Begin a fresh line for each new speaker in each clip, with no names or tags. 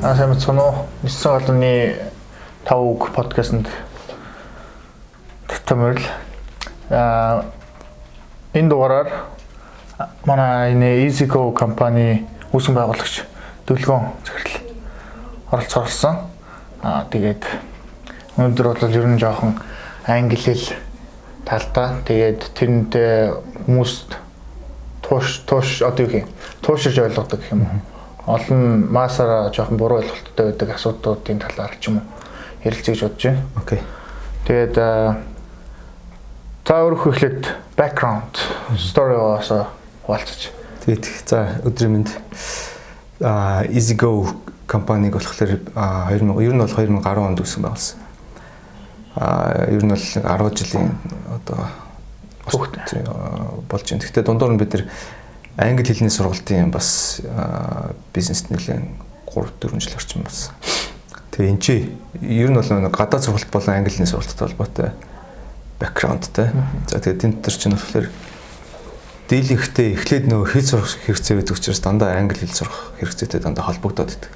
Сайн мэцэн үү? Нисэн галууны 5 үг подкастэнд тамирал. Энэ дугаараар манай энэ EasyGo компани үүсгэн байгуулагч Дөлгөөн захирал оролцсон. Тэгээд өнөөдөр бол ер нь жоохон англи хэл талдаа тэгээд тэрэнд хүмүүст тууширж ойлгодог гэх юм уу? Олон масаараа жоохон буруу ойлголттой байдаг асуудлуудын талаар ч юм уу ярилцаж бодож байна. Окей. Тэгээд та өөрөө эхлээд background story-оос хуваалцаж.
Тэгээд за өдрийн мэнд EasyGo компаниг болохоор ер нь бол 2010 онд үүсгэн байгуулсан. Ер нь бол 10 жилийн одоо хөвгт болж байна. Гэхдээ дундуур нь бид нар англи хэлний сургалтын бас бизнест нэлээд 3-4 жил орчим болсон. Тэгээ энэ чи ер нь бол гадаад сургалт болон англи хэлний сургалттай холбоотой бэкграундтай. За тэгээ тэн дээр чинь болохоор дийлэнхтэй эхлээд нөгөө хэл сурах хэрэгцээ байдаг учраас дандаа англи хэл сурах хэрэгцээтэй дандаа холбогдоод байдаг.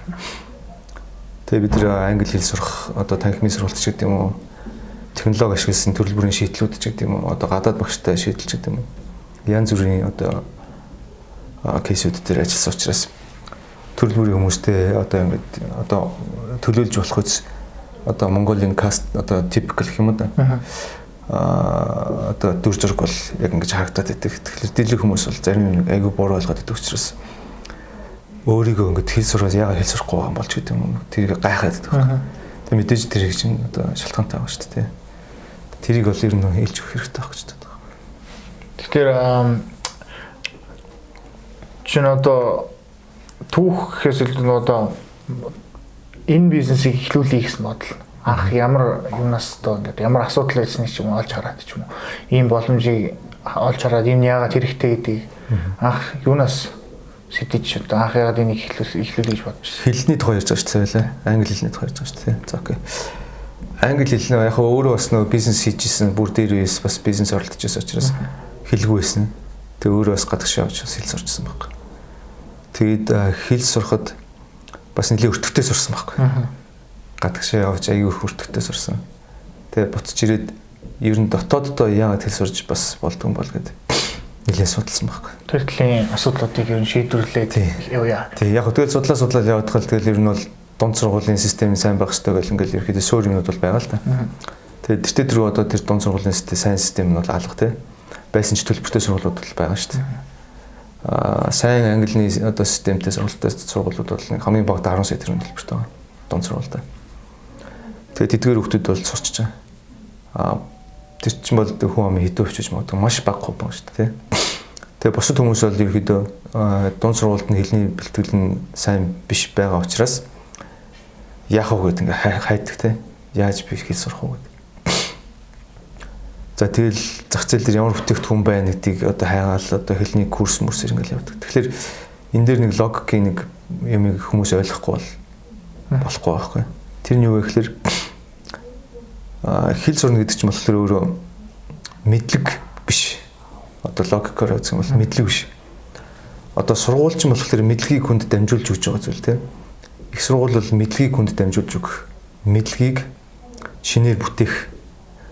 Тэгээ бид нэр англи хэл сурах одоо танхимын сургалт ч гэдэг юм уу, технологи ашигласан төрөл бүрийн шийдлүүд ч гэдэг юм уу, одоо гадаад багштай шийдэлч гэдэг юм уу. Янз бүрийн одоо кейсүүд дээр ажилласан учраас төрөл бүрийн хүмүүстэй одоо ингээд одоо төлөөлж болох үс одоо Монголын каст одоо типикал гэх юм да. Одоо дүр зураг бол яг ингэж харагдаад байдаг. Тэгэхээр дийлэх хүмүүс бол зарим нэг айгүй буруу ойлгоод байдаг учраас өөрийгөө ингээд хэл сурах яагаад хэл сурахгүй байгаа юм болж гэдэг юм. Тэрийг гайхаад байдаг. Тэгээ мэдээж тэрийг чинь одоо шалтгаантай байгаа шүү дээ. Тэрийг бол ер нь хэлж өгөх хэрэгтэй байх гэж байна.
Тэгэхээр чинь одоо түүхээс илүү одоо энэ бизнесийг эхлүүлэх гэсэн бодол анх ямар юунаас одоо ингээд ямар асуудал байсныг ч юм олж хараад ч юм уу ийм боломжийг олж хараад энэ яагаад хэрэгтэй гэдгийг анх юунаас сэдэж одоо анх яагаад энийг эхлүүлэх гэж бодож байна.
Хэлний тухай ярьж байгаа шүү дээ. Англи хэлний тухай ярьж байгаа шүү дээ. За окей. Англи хэл нөө яг өөрөө бас нөө бизнес хийжсэн бүр дээр үес бас бизнес оролдож байсан учраас хэлгүй байсан. Тэгээ өөрөө бас гадагш явж хэл сурчсан баг. Тэгээд хэл сурахад бас нэлээд өртөгтэй сурсан байхгүй. Гадагшаа явж аягүй өртөгтэй сурсан. Тэгээд буцаж ирээд ер нь дотооддоо яагаад хэл сурж бас болдгоо бол гэдэг нэлээд судалсан байхгүй.
Тэр төрлийн асуудлуудыг ер нь шийдвэрлээд явъя.
Тий, яг тэгэл судлаад яваад хэл тэгэл ер нь бол дунд сургуулийн систем сайн байх хэрэгтэй гэл ингээл ерөөхдөө суур юмнууд бол байгаа л та. Тэгээд тэртээ дөрөв одоо тэр дунд сургуулийн сайн систем нь бол алга тий. Байсан ч төлбөртэй сургуулиуд бол байгаа шүү дээ. Сайн английн одоо системтэй сургуулиуд бол хамгийн багадаа 10 сая төгрөгийн төлбөртэй байгаа. Дунд сургуультай. Тэгээд тэдгээр хүүхдүүд бол сурч байгаа. Тэр чинь бол хүн амын хэдэн өчөж магадгүй маш бага хувь байгаа шүү дээ. Тэгээ бусад хүмүүс бол ерөөхдөө дунд сургуульд нь хэлний бэлтгэл нь сайн биш байгаа учраас яах вэ гэдэг ингээ хайдаг те. Яаж би хэл сурах вэ гэдэг. За тэгэл зах зээл дээр ямар бүтээгдэхүүн байна гэдгийг одоо хайгаал одоо хэлний курс мөрсөр ингээл явдаг. Тэгэхээр энэ дээр нэг логикийн нэг юмыг хүмүүс ойлгохгүй болохгүй байхгүй. Тэр нь юу вэ гэхээр хэл сурна гэдэг чинь болохоор өөрөө мэдлэг биш. Одоо логикоор үзэх юм бол мэдлэг биш. Одоо сургуульч нь болохоор мэдлэгийг хүнд дамжуулж өгч байгаа зүйл тийм. Их сургууль бол мэдлэгийг хүнд дамжуулж өгөх. Мэдлэгийг шинээр бүтээх.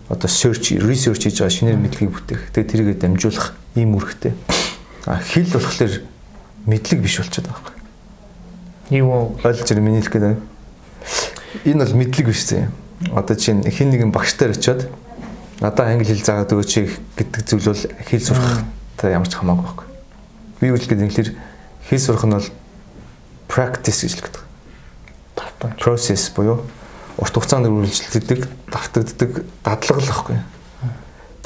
Одоо research хийж байгаа шинээр мэдлэгийг бүтээх. Тэгээ тэрийгэ дамжуулах ийм үүрэгтэй. Хэл болохоор мэдлэг биш болчиход байгаа юм.
Юу
ойлгож байна миний хэлэх гэдэг. Энэ бол мэдлэг биш зэ. Одоо чинь хэн нэгэн багштай очиод надаа англи хэл заагаад өгөөч гэдэг зүйл бол хэл сурахтай ямар ч хамаагүй байхгүй. Би үл гэдэг нь хэл сурах нь бол practice гэж хэлдэг. Process буюу урт хугацаанд үргэлжилдэг, давтагддаг дадлага л байхгүй.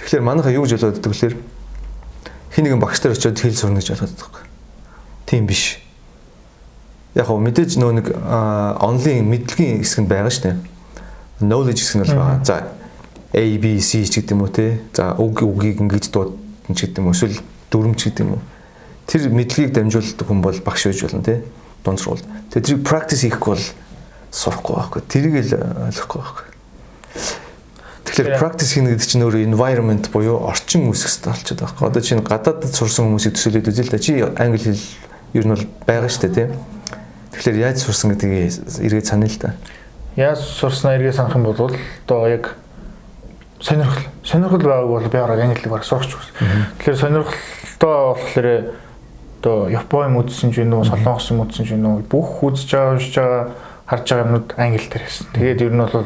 Тэгэхээр манайхаа юу гэж ойлгоод байдаг вэ? Хин нэгэн багштай очиод хэл сурна гэж ойлгоод байдаг. Тийм биш. Яг гоо мэдээж нөө нэг онлайн мэдлэгийн хэсэг нь байгаа шүү дээ. Knowledge хэсэг нь бол байгаа. За A, B, C ч гэдэг юм уу те. За үгийг ингэж дуудана ч гэдэг юм уу. Эсвэл дүрм ч гэдэг юм уу. Тэр мэдлэгийг дамжуулдаг хүн бол багш байж болно те. Дунд сургууль. Тэгээ тэрийг practice хийхгүй бол сурахгүй байхгүй. Тэрийг л ойлгохгүй байхгүй. Тэгэхээр practice хийх гэдэг чинь өөрөө environment буюу орчин үүсгэх хэрэгтэй болчиход байгаа байхгүй. Одоо чинь гадаад сурсан хүмүүсийг төсөөлөд үзэл та чи англи хэл ер нь бол байгаа шүү дээ тийм. Тэгэхээр яаж сурсан гэдгийг эргээд санаа л да.
Яаж сурснаа эргээд санах юм бол одоо яг сонирхол байгааг бол би хараад англи хэлээр сурах гэсэн. Тэгэхээр сонирхолтой болохоор одоо Япон юм үзсэн ч юм уу, Солонгос юм үзсэн ч юм уу, бүх үзэж байгаа, уншиж байгаа, харж байгаа юмнууд англи дээр гэсэн. Тэгээд ер нь бол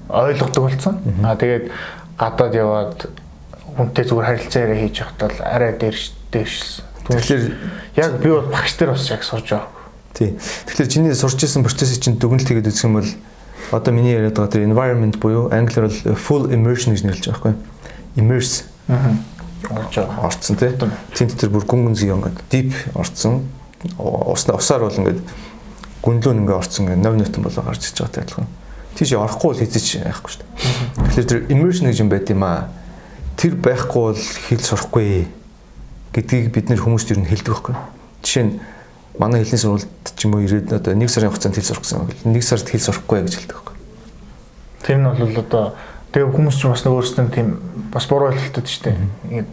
ойлгодог болсон. Тэгээд гадаад яваад хүнтэй зүгээр харилцаа яриа хийж явахдаа л арай дээршилсэн. Тэгэхээр яг би бол багш нар бас яг сурж байгаа.
Тий. Тэгэхээр чиний сурч ирсэн процессыг чинь дүгнэлт хийгээд үзэх юм бол одоо миний яриад байгаа тэр environment буюу англиар бол full immersion гэж нэрлэж байгаа байхгүй. Immerse. Орцсон тий. Тэнт тэр бүр гүн зүй ингээд deep орцсон. Усаар бол ингээд гүнлүүн ингээд орцсон ингээд нов нотон болоо гарч иж байгаа тайлхан. Тийш орохгүй бол хэзээ ч яахгүй шүү дээ. Тэгэхээр тэр immersion гэж юм байт юм аа. Тэр байхгүй бол хэл сурахгүй гэдгийг бид нэр хүмүүст ер нь хэлдэг байхгүй. Жишээ нь манай хэлний сургуульд ч юм уу ирээд одоо 1 сарын хугацаанд хэл сурах гэсэн үг. 1 сард хэл сурахгүй гэж хэлдэг байхгүй.
Тэр нь бол одоо тэгээ хүмүүс ч бас өөрсдөө тийм бас буруу ойлголтод шүү дээ. Ингээд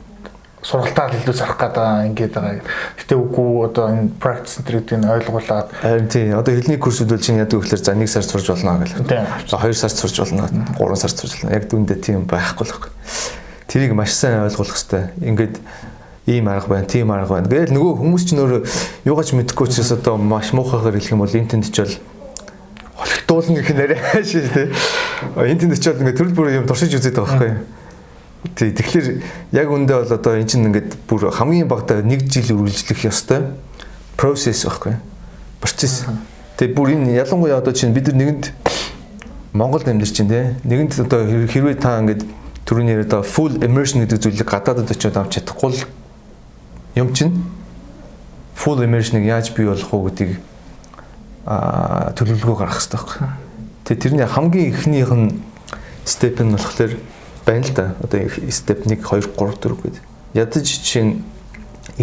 сургалтаа илүү зарах гэдэг ингээд байгаа. Гэтэ үгүй одоо энэ practice center гэдэг нь ойлгуулад
харин тий одоо хэлний курсүүд бол чинь яадаг гэхээр за 1 сард сурж болно гэх. За 2 сард сурж болно, 3 сард сурж болно. Яг дүндээ тийм байхгүй л байхгүй. Тэрийг маш сайн ойлгуулах хэрэгтэй. Ингээд ийм арга байна, тийм арга байна. Гэтэл нөгөө хүмүүс ч нөр юугаач мэдэхгүй ч гэсэн одоо маш муухайгаар хэлэх юм бол интернет ч бол холигдуулна гэх нэрээ шүү дээ. Интернет ч бол ингээд төрөл бүрийн юм туршиж үзээд байгаа байхгүй. Тий, тэгэхээр яг үндэ бол одоо эн чинь ингээд бүр хамгийн багадаа 1 жил үргэлжлэх ёстой процесс байхгүй. Процесс. Тэгээ бүр энэ ялангуяа одоо чинь бид нар нэгэнд Монголд амьдарч чинь тий. Нэгэнд одоо хэрвээ та ингээд түрүүний яриад full immersion гэдэг зүйлийг гадаадд очиод авч чадахгүй л юм чинь full immersion-ыг яаж бий болох вэ гэдгийг төлөвлөгөө гаргах хэрэгтэй байхгүй. Тэгээ тэрний хамгийн эхнийх нь степ нь болохоор байна л да. Одоо степ 1 2 3 4 гэдэг. Ядаж чинь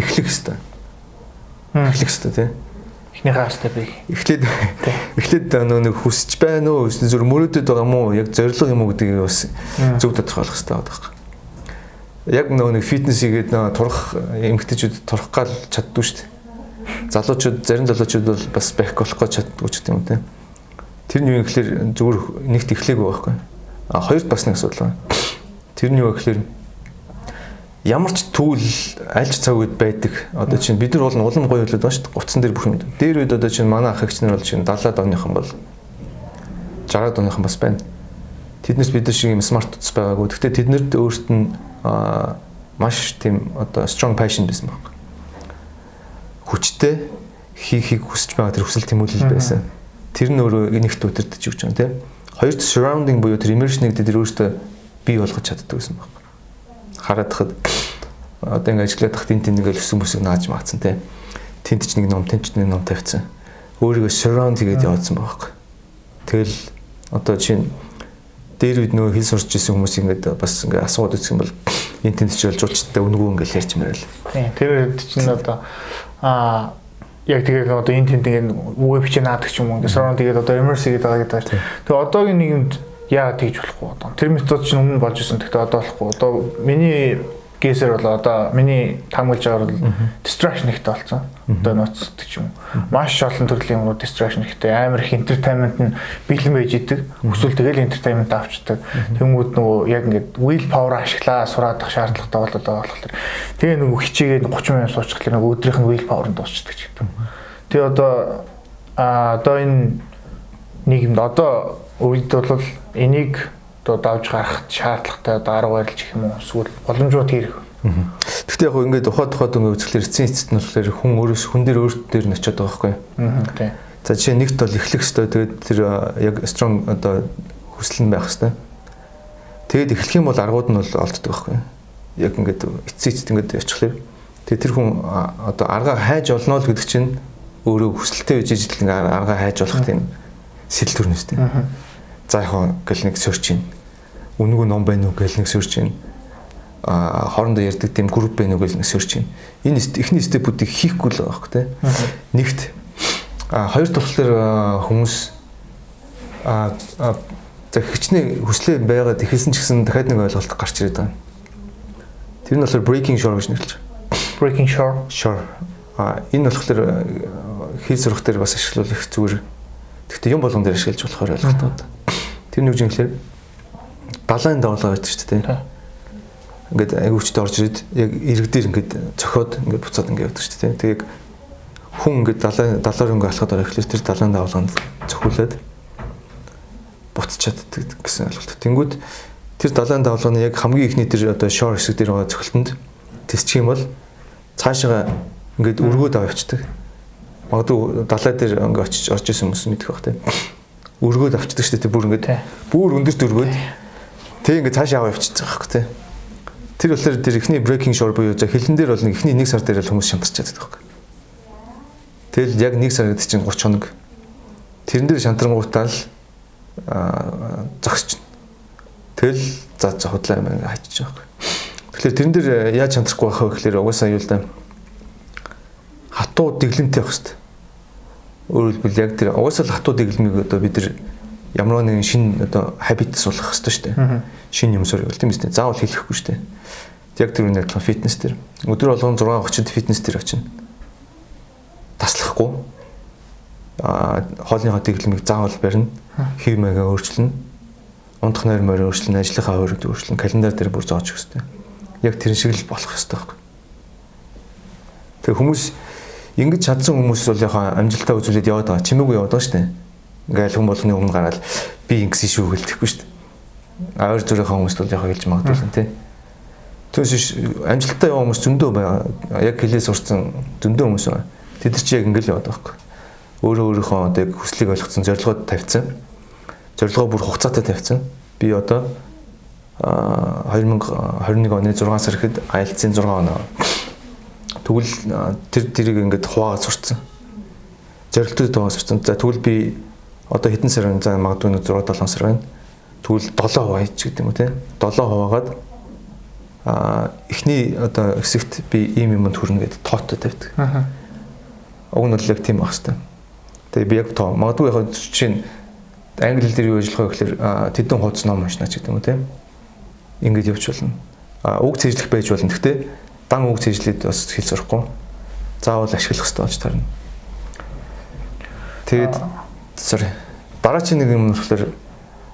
эхлэх хэрэгтэй. Эхлэх хэрэгтэй тий.
эхнийхээ степийг
эхлээд нэг хүсэж байна уу зөв мөрөөдөд байгаа юм уу яг зориг юм уу гэдгийг бас зөв тодорхойлох хэрэгтэй байдаг. Яг нэг фитнес хийгээд турах эмэгтэйчүүд турах гал чаддгүй шүү дээ. Залуучууд зарим залуучууд бол бас байх болохгүй чаддгүй ч юм уу тийм. Тэр нь юу гэхээр зүгээр нэгт эхлэегүй байхгүй. Хоёрт бас нэг асуудал байна. Тэр нь юу гэхээр ямар ч түүл аль ч цаг үед байдаг. Одоо чинь бид нар бол улам гоё болоод байна шүү дээ. Гуцсан дээр бүх юм. Дээр үед одоо чинь манай ах эгч нар бол чинь 70-аад оныхан бол 60-аад оныхан бас байна. Тэднээс бид нар шиг юм смарт утас байгаагүй. Гэхдээ тэднэрд өөрт нь маш тийм одоо strong passion байсан баг. Хүчтэй хийхийг хүсэж байгаа тэр хүсэл тэмүүлэл байсан. Тэр нь өөрөө нэгт өдөрдөж өгч байгаа тийм. Хоёрт surrounding буюу тэр immersion гэдэг тэр өөртөө бий болгож чаддаг байсан баг. Хараад хахад одоо ингэ ажиллаад хахад энэ нэг л өсөн бүсийг нааж маацсан тийм. Тэнт ч нэг ном, тэнт ч нэг ном тавьсан. Өөрийгөө surround хийгээд явуулсан баг. Тэгэл одоо чинь дээр үед нөгөө хэл сурч ирсэн хүмүүс ингээд бас ингээд асууад үзэх юм бол энэ тэнт ч жуулчтай өнгөө ингээд ярьж мэрэл.
Тийм. Тэр үед чинь одоо яг тэгээд одоо энэ тэнт ингээд үгээ бичээ наадаг ч юм уу ингээд surround тэгээд одоо immersive гэдэг байгаа гэдэг. Тэгээ одоогийн нийгэмд яагаад тэгж болохгүй одоо. Тэр метод чинь өмнө болж исэн. Гэхдээ одоо болохгүй. Одоо миний гээсэр бол одоо миний таамаглаж байгаа бол distraction ихтэй болсон. Одоо ноцтой ч юм уу. Маш олон төрлийн юмруу distraction ихтэй. Амар их entertainment нь бэлэн байж идэг. Эсвэл тэгэл entertainment авчдаг. Тэнгүүд нөгөө яг ингээд will power ашиглаа сураадах шаардлагатай болоод байгаа болохоор тэгээ нөгөө хичээгээд 30 минут суучихлаа нөгөө өдрийнх нь will power нь дуусчдаг ч гэдэг. Тэгээ одоо энэ нийгэмд одоо үед бол энийг одоо давж гарах шаардлагатай одоо арга барилж гэх юм уу эсвэл боломжууд хийх.
Гэхдээ яг ингээд ухаад ингээд үзэхлээр эцсийн эцэст нь болохоор хүн дээр өөртөө дээр нь очиод байгаа байхгүй.
Тийм.
За жишээ нэгт бол эхлэх хэвээр тэгээд тэр яг strong одоо хүсэл нь байх хэвээр. Тэгээд эхлэх юм бол аргууд нь бол олддог байхгүй. Яг ингээд эцсийн ингээд очихлаар тэгээд тэр хүн одоо арга хайж олно л гэдэг чинь өөрөө хүсэлтэй байж ижил ингээд арга хайж болох тийм сэтэл төрнөстэй. За яг гэл нэг search ийн. Үнэгүй ном байна уу гэл нэг search ийн. Хоорондоо ярьдаг тийм групп байна уу гэл нэг search ийн. Энэ эхний степүүдийг хийхгүй л байгаа хөөх тэ. Нэгт хоёр талаар хүмүүс за хичнээн хүслээ байгаад ихэлсэн ч гэсэн дахиад нэг ойлголт гарч ирээд байна. Тэр нь болохоор breaking shore гэж нэрлэж.
Breaking shore.
Shore. Энэ болохоор хэл сурах дээр бас ашиглах зүгээр. Гэхдээ юм болгон дээр ашиглаж болохоор ойлголттой. Тэр нь юу юм гэхээр далайн давлага байдаг шүү дээ. Ингээд айгуучтай орж ирээд яг ирэг дээр ингээд цохиод ингээд буцаад ингээд явдаг шүү дээ. Тэг яг хүн ингээд далаар өнгө алхаад байгаа ихлээр тэр далайн давлгаанд цохиулаад буцчаад гэсэн ойлголт. Тэнгүүд тэр далайн давлгааны яг хамгийн ихний тэр одоо shore хэсэг дээр байгаа цохилтонд тисчих юм бол цаашаа ингээд өргөөд авчдаг. Магадгүй далай дээр ингээд очиж орж исэн хүмүүс мэдэх бах тийм. Өргөөд авчдаг шүү дээ. Бүр ингээд бүр өндөрт өргөөд тэг ингээд цаашаа аваа явчихж байгаа хэрэг тийм. Тэр болохоор тэр ихний breaking shore буюу за хилэн дээр бол ихний 1 сар дээр л хүмүүс шантарчаад байдаг. Тэгэл яг 1 сар гэдэг чинь 30 хоног. Тэрэн дээр шантрангуутаа л зогсчихно. Тэгэл за худлаа юм хайчих байгаа. Тэгэхээр тэрэн дээр яаж шантрахгүй байх вэ гэхээр угаасаа юу л да хатуу дэглэмтэй байх хэрэгтэй. Өөрөөр хэлбэл яг тэр угаасаа л хатуу дэглэмийг одоо бид нар ямар нэгэн шинэ одоо habit суулгах хэрэгтэй шүү дээ. Шинэ юм сорвол тийм үстэй. Заавал хэлэхгүй шүү дээ. Яг тэр үнээр адилхан фитнес дээр. Өдөр болгон 6:30-д фитнес дээр очино. Таслахгүй. Хоолныхоо дэглэмийг заавал барина. Хэв маягаа өөрчилнө. Унтах нойр морь өөрчилнө, ажлынхаа хувирд өөрчилнө, календар дээр бүр зоож өгөх хэрэгтэй. Яг тэр шиг л болох хэрэгтэй байхгүй. Тэгээ хүмүүс ингэж чадсан хүмүүс бол яхаа амжилтаа үзүүлээд яваад байгаа. Чимээгүй яваад байгаа шүү дээ. Ингээл хүн болгоны өмнө гараад би ингэсэн шүү гэлтэхгүй шүү дээ. Авир зүрийнхээ хүмүүст бол яхаа хэлж магадгүй л тий. Түүнээс амжилттай яваа хүмүүс зөндөө байгаа. Яг хэлээ сурцсан зөндөө хүмүүс байна. Тэд нар чи яг ингээл яваад байгаа байхгүй. Өөрийнхөө одоо яг хүслийг ойлгоцсон, зорилгоод тавьсан. Зорилгоо бүр хугацаатай тавьсан. Би одоо 2021 оны 6 сар ихэд IELTS-ийн 6 оноо. Тэгвэл тэрийг ингээд хуваагаад сурцсан. Зорилттой хуваагаад сурцсан. За тэгвэл би одоо хэдэн сар байна? За магадгүй 6-7 сар байна. Тэгвэл 7 хуваач гэдэг юм уу те? 7 хуваагаад эхний одоо хэсэгт би ийм юмд хүрнэ гэдэг тоотой тавьдаг. Уг нь бол яг тийм байх хэвээр. Тэгээ би яг тоо магадгүй яг чинь англи хэл дээр юу ажиллах вэ гэхээр тэдэн хуудас ном уншнаач гэдэг юм уу тийм. Ингэж явж болно. Үг цэжлэх байж болно. Гэхдээ дан үг цэжлээд бас хэл сурахгүй. Заавал ашиглах хэрэгтэй болж тарна. Тэгээд дараагийн нэг юм болохоор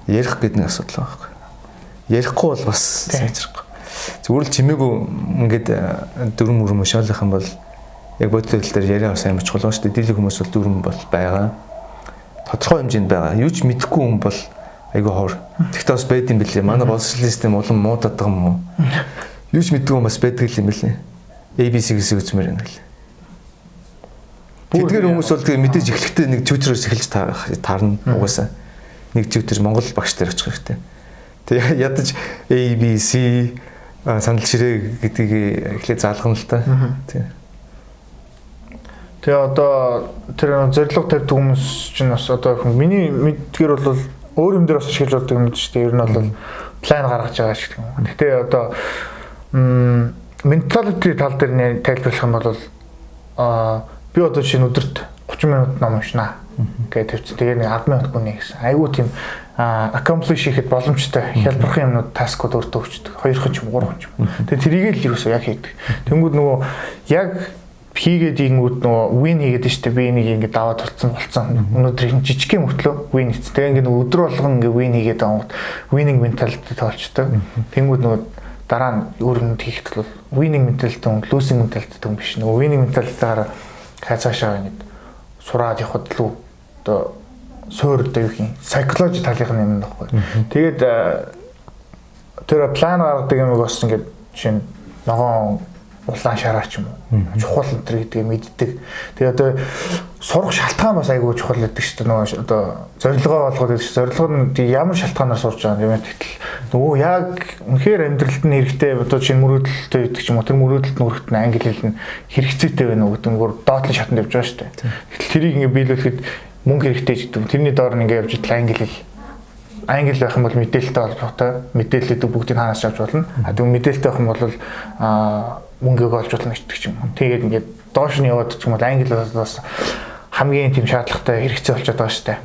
ярих гэдэг нэг асуудал байгаа байхгүй. Ярихгүй бол бас сайжрахгүй. Зүгээр л чимээгүй ингээд дөрөв мөрөм шаалах юм бол яг бодит тал дээр яриа сайн мочгол шүү дээ. Дийлэг хүмүүс бол дөрөв бол байгаа. Тодорхой хэмжээнд байгаа. Юу ч мэдэхгүй хүн бол айгүй хоор. Тэгтээ бас байд юм билээ. Манай боловсролын улам муудаад байгаа юм уу? Юу ч мэдгүй юм бас байдаг юм билээ. ABC-гээс үзмээр байна гэл. Тэдгээр хүмүүс бол тэгээ мэдээж эхлэхдээ нэг тьютерээс эхэлж таарна угаасаа. Нэг тьютер Монгол багш дээр очих хэрэгтэй. Тэгээ ядаж ABC санал ширээ гэдгийг эхлээ заалгана л та.
Тэгээ одоо тэр зорилго тавьдаг хүмүүс чинь бас одоо миний мэдгээр бол өөр юм дээр бас ашиглаж байдаг юм шүү дээ. Ер нь бол план гаргаж байгаа шиг юм. Гэтэ одоо менталити тал дээр тайлбарлах юм бол би одоо чинь өдөрт 30 минут ном уншнаа гэдэг тавьчихсан. Тэгээ нэг 10 минут гүнээ гэсэн. Айгуу тийм accomplish хийхэд боломжтой хялбархан юмнууд таскууд өөртөө өгчдөг. 2 хэн ч 3 хэн ч. Тэгээ тэрийг л юусоо яг хийдэг. Тэнгүүд нөгөө яг хийгээд ингүүд нөгөө win хийгээд штэ би энийг ингэ даваад болцсон. Өнөөдөр их жижиг юм хөтлөө win хийц. Тэгээ ингэ өдөр болгон ингэ win хийгээд аваад winning mentality тоолчтой. Тэнгүүд нөгөө дараа нь өөр юмд хийхэд бол winning mentality хүн losing mentality хүн биш. Нөгөө winning mentality-аар хайцаашаа ингэ сураад явахад л одоо суур одоо юу юм psychology талынх нь юм байхгүй. Тэгээд тэр план гаргадаг юм бас ингэ жишээ нь ногоон улаан шараа ч юм уу чухал энэ гэдгийг мэддэг. Тэгээ одоо сурах шалтгаан бас айгүй чухал гэдэг шүү дээ. Нөгөө одоо зорилгоо болгоод гэдэг чинь зорилго нь ямар шалтгаанаар сурж байгаа юм гэтэл нөгөө яг үнэхээр амьдралд нь хэрэгтэй одоо чинь мөрөөдөлтэй гэдэг ч юм уу тэр мөрөөдөлд нүрэхт нь англи хэл нь хэрэгцээтэй байна уу гэдэг нь доотлон шатанд явж байгаа шүү дээ. Гэтэл тэрийг ингээ биелүүлэхэд мөнгө хэрэгтэй гэдэг. Тэрний доор нь ингээ явж идэл англи байх юм бол мэдээлэлтэй холбоотой мэдээлэлүүд бүгдийг хаанаас авч болно. А тэгвэл мэдээлэлтэй байх юм бол мөнгөг олж болно гэдэг ч юм уу. Тэгээд ингээд доош нь яваад ч юм бол англи бас хамгийн тийм шаардлагатай хэрэгцээ болчиход байгаа шүү дээ.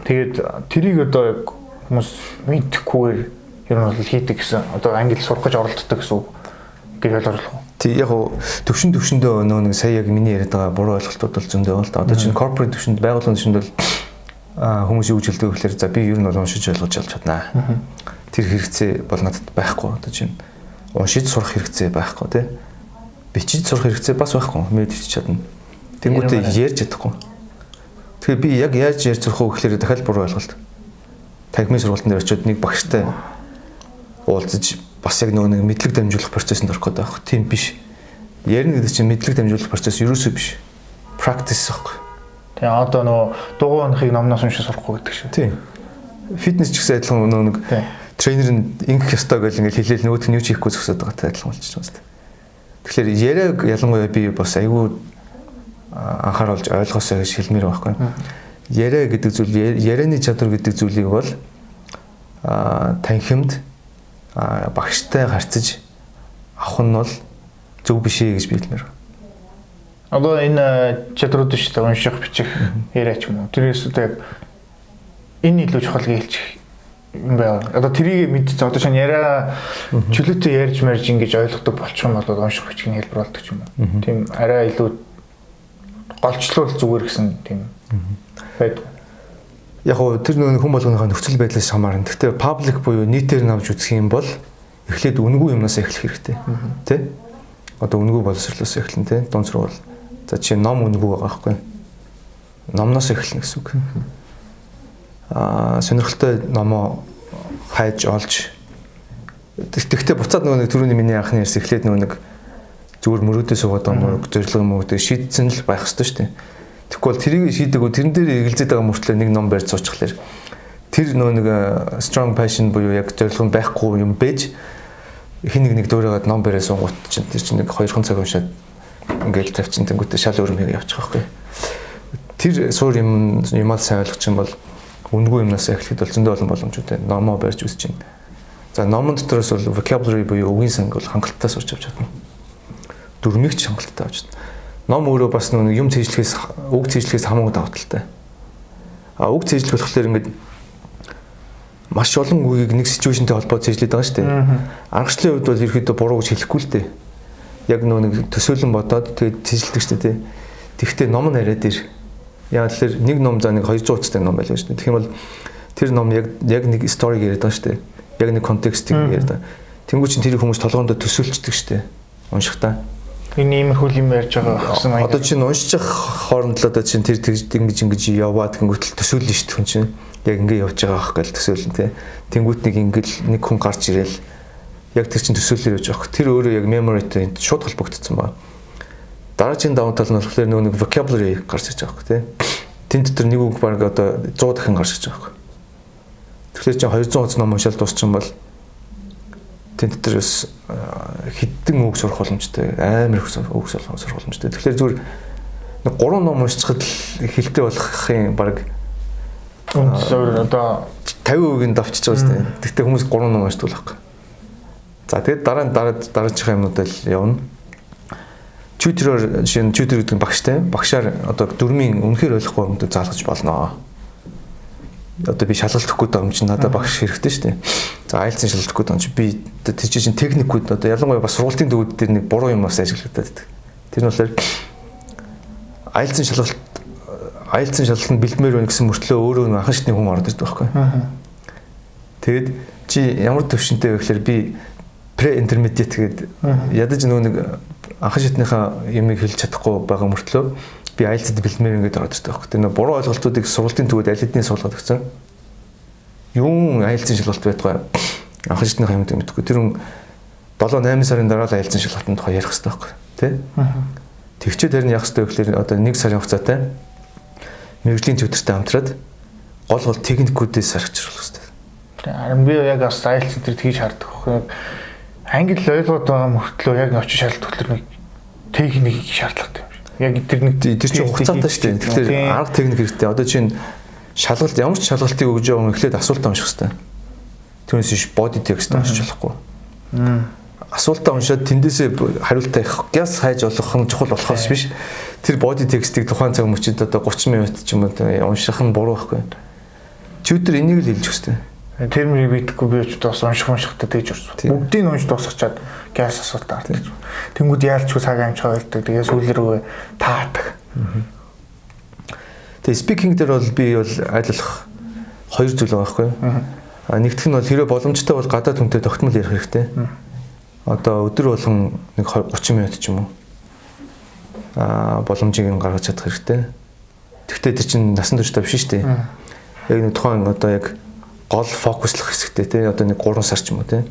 Тэгээд тэрийг одоо хүмүүс мэдхгүйгээр ер нь бол хийдэг гэсэн. Одоо англи сурах гэж оролддог гэсэн үг гэж ойлгох уу?
Тэг яг төвшөндөө нэг сая яг миний яриад байгаа буруу ойлголтууд бол зөндөө бол та. Одоо чинь corporate төвшөнд байгууллагын төвшөнд бол хүмүүс юу гэж хэлдэг вэ гэхээр за би ер нь бол уншиж ойлгож чаднаа. Тэр хэрэгцээ бол надад байхгүй. Одоо чинь уншиж сурах хэрэгцээ байхгүй тий. Бичиж сурах хэрэгцээ бас байхгүй. Мэдчих чадна. Тэнгүүтээ ярьж чадахгүй. Тэгэхээр би яг яаж ярьж сурах вэ гэхээр дахиад буруу ойлголт. Танхимын сургалтын дээр очиод нэг багштай уулзаж бас яг нэг мэдлэг дамжуулах процессд орох гэдэг байхгүй. Тийм биш. Ярина гэдэг чинь мэдлэг дамжуулах процесс ерөөсөө биш. Practice байхгүй.
Тэгээ одоо дугуй унахыг номноос уншиж сурахгүй гэдэг шиг.
Тийм. Фитнес ч гэсэн адилхан нэг тренер нь ингэх ёстой гэж ингээл хэлээл нөгөөт нь юу ч хийхгүй зөксөд байгаатай адилхан болчихж байгаа юм. Тэгэхээр яриаг ялангуяа би бас айгүй анхааруулж ойлгосоо гэж хэлмээр байхгүй. Яриа гэдэг зүйл, ярианы чадвар гэдэг зүйлийг бол танхимд багштай харьцаж авах нь бол зөв биш ээ гэж би хэлмээр.
Одоо энэ чадрууд шүү дээ унших, бичих, яриач юм уу? Тэрээс одоо яг энэ илүү чухал гэлж юм байна. Одоо тэрийг мэдчихсэн. Одоо шинэ яриа чөлөөтэй ярьж марж ингэж ойлгодог болчих юм бол унших, бичих нь хэлбэр болдог юм уу? Тийм арай илүү голчлуул зүгээр гэсэн тийм байдаг.
Яг гоо тэр хүн болгоныхоо нөхцөл байдлаас хамаарна. Гэхдээ паблик буюу нийтээр навж үзэх юм бол эхлээд үнгүй юмнаас эхлэх хэрэгтэй. Тэ? Одоо үнгүй боловсруулалтаас эхлэн тэ? Дунд сургууль. За чи ном үнгүй байгаа байхгүй. Номноос эхэлнэ гэсэн үг. Сонирхолтой номоо хайж олж. Тэгэхдээ буцаад нэг түрүүний миний анхны ярьс эхлээд нэг зүгээр мөрөөдөө суугаад байгаа зорилго юм уу гэдэг шийдсэн л байх хэрэгтэй шүү дээ. Тэгэхгүй бол тэрийг шийдэг үү тэрэн дээр эгэлзээд байгаа мөртлөө нэг ном барьж суучихлаар тэр нэг strong passion буюу яг зорилго нь байхгүй юм бэж хин нэг дөөрөөд ном бариад суугууд чинь тэр чинь нэг 2 цаг уншаад ингээл тавьчин тэнгуүтээ шал өрмөгийг явчих байхгүй. Тэр суур юмаа сайн ойлгох юм бол үнгүй юмнаас эхлэхэд бол зөндөө олон боломжтой номоо барьж үзэж байна. За номон дотроос бол vocabulary буюу үгийн санг бол хангалттай сууж авч чадна. Дүрмийг ч хангалттай авч чадна. Ном өөрөө бас нэг юм цэжлэхээс үг цэжлэхээс хамаагүй даваа талтай. Үг цэжлэх болохоор ингээд маш олон үгийг нэг ситүэйшнтэй холбоод цэжлээд байгаа шүү дээ. Аргачлалын хувьд бол ерөөдөө буруу гэж хэлэхгүй л дээ. Яг нэг төсөөлөн бодоод тэгээд цэжлэдэг шүү дээ. Тэгэхдээ ном нь арай дээр. Яг тэгэхээр нэг ном за нэг 200 утастай ном байлаа шүү дээ. Тэгэх юм бол тэр ном яг нэг сториг яриад байгаа шүү дээ. Яг нэг контекстийг яриад байгаа. Тэнгүү чинь тэр хүмүүс толгоондоо төсөөлчдөг шүү дээ. Уншихтаа.
Энэ иймэрхүү юм ярьж байгаа гэсэн аяа.
Одоо чинь уншиж хооронд л одоо чинь тэр ингэж яваад гингүүтэл төсөөлнө шүү дээ хүн чинь. Яг ингэ явж байгаа ах гэл төсөөлнө те. Тэнгүүт нэг хүн гарч ирээл яг тэр чинь төсөөлөл явж байгаа. Тэр өөрөө яг memoryтэй шууд холбогдсон ба. Дараагийн давуу тал нь болохоор нэг vocabulary гарч ирж байгаа те. Тэн дотор нэг үг баг одоо 100 дахин гарч ирж байгаа. Тэгэхээр чинь 200 утас ном уншаал дууссан бол тэн дотроос хэдэн үг сурах боломжтой, амар их үг сурах боломжтой. Тэгэхээр зүгээр нэг 3 ном уншчихад хэлтэй болохын баг
зөв одоо
50% давчиж байгаа шүү дээ. Тэгтээ хүмүүс 3 ном уншдаг байхгүй. За тэгээд дараачих юмнуудаа л явна. Tutor гэдэг нь багшаар одоо дүрмийн үнэхээр ойлгохгүй юмнуудыг заалгаж болно. Одоо би шалгалт өгөх гэдэг юм чинь надад багш хэрэгтэй шүү дээ. За IELTS-ийн шалгалт өгөх гэдэг юм чинь би тэр чинь техникүүд одоо ялангуяа бас сургалтын төвүүд дээр нэг буруу юм бас ажиглагдаад байдаг. Тэр нь болохоор IELTS-ийн шалгалтанд бэлдмээр байна гэсэн мөртлөө өөрөө нэг анхан шатны хүн ороод ирдэг байхгүй. Тэгэд чи ямар төвшөнтэй вэ гэхээр би pre-intermediate гэдэг ядаж нэг анхан шатныхаа юмыг хэлж чадахгүй байгаа мөртлөө би IELTS-д бэлдмээр ингээд ороод ирдэг байхгүй. Тэр буруу ойлголтуудыг сургалтын төвөд аль хэдийн суулгаад өгсөн. Юун IELTS-ийн шалгалт байдгаа анхан шатныхаа юмд мэдхгүй. Тэр хүн 7-8 сарын дараа л IELTS-ийн шалгалтын тухай ярих хэрэгтэй байхгүй. Тэ? Тэгчээд харин яах хэрэгтэй вэ гэхээр одоо 1 сарын хугацаатай мэргэжлийн төвтөртэй хамтраад гол техникүүдээс аргачлах хэрэгтэй.
Харин би яг бас IELTS дээр тгийж хардаг байхгүй. Англи ойлгоод байгаа мөртлөө яг очиж шалгалт төлөв нэг техник шаардлагатай юм шиг. Яг тэр
чинь хугацаатай шүү дээ. Тэгэхээр арга техник хэрэгтэй. Одоо чинь шалгалт ямар ч шалгалтыг өгж байгаа юм эхлээд асуултаа унших хэрэгтэй. Түүнээс биш body text уншиж болохгүй. Асуултаа уншаад тэндээсээ хариултаа гяс хайж олох нь чухал болохоос биш. Тэр body text-ийг тухайн цаг мөчид одоо 30 минут ч юм уу унших нь буруу байхгүй. Tutor энийг л хэлж өгстэй.
Тэрмийг бидэхгүй би ч бас уншихтай тэгж орсон. Бүгдийг нь унш дуусгачаад газ асуулт арддаг. Тэнгүүд яалчгүй цаг амжгаа байлдаг. Тэгээ сүүл рүү таадаг.
Тэгээ speaking дээр бол би бол айлах хоёр зүйл байгаа байхгүй. Нэгдүгээр нь бол хэрэв боломжтой бол гадаад хүнтэй тогтмол ярих хэрэгтэй. Одоо өдөр болгон нэг 30 минут ч юм уу. Боломжийг нь гаргаж чадах хэрэгтэй. Тэгвэл тэр чинь насан туршдаа биш шүү дээ. Яг нэг тухайн одоо яг гол фокуслох хэсэгтэй тий одоо нэг 3 сар ч юм уу тий.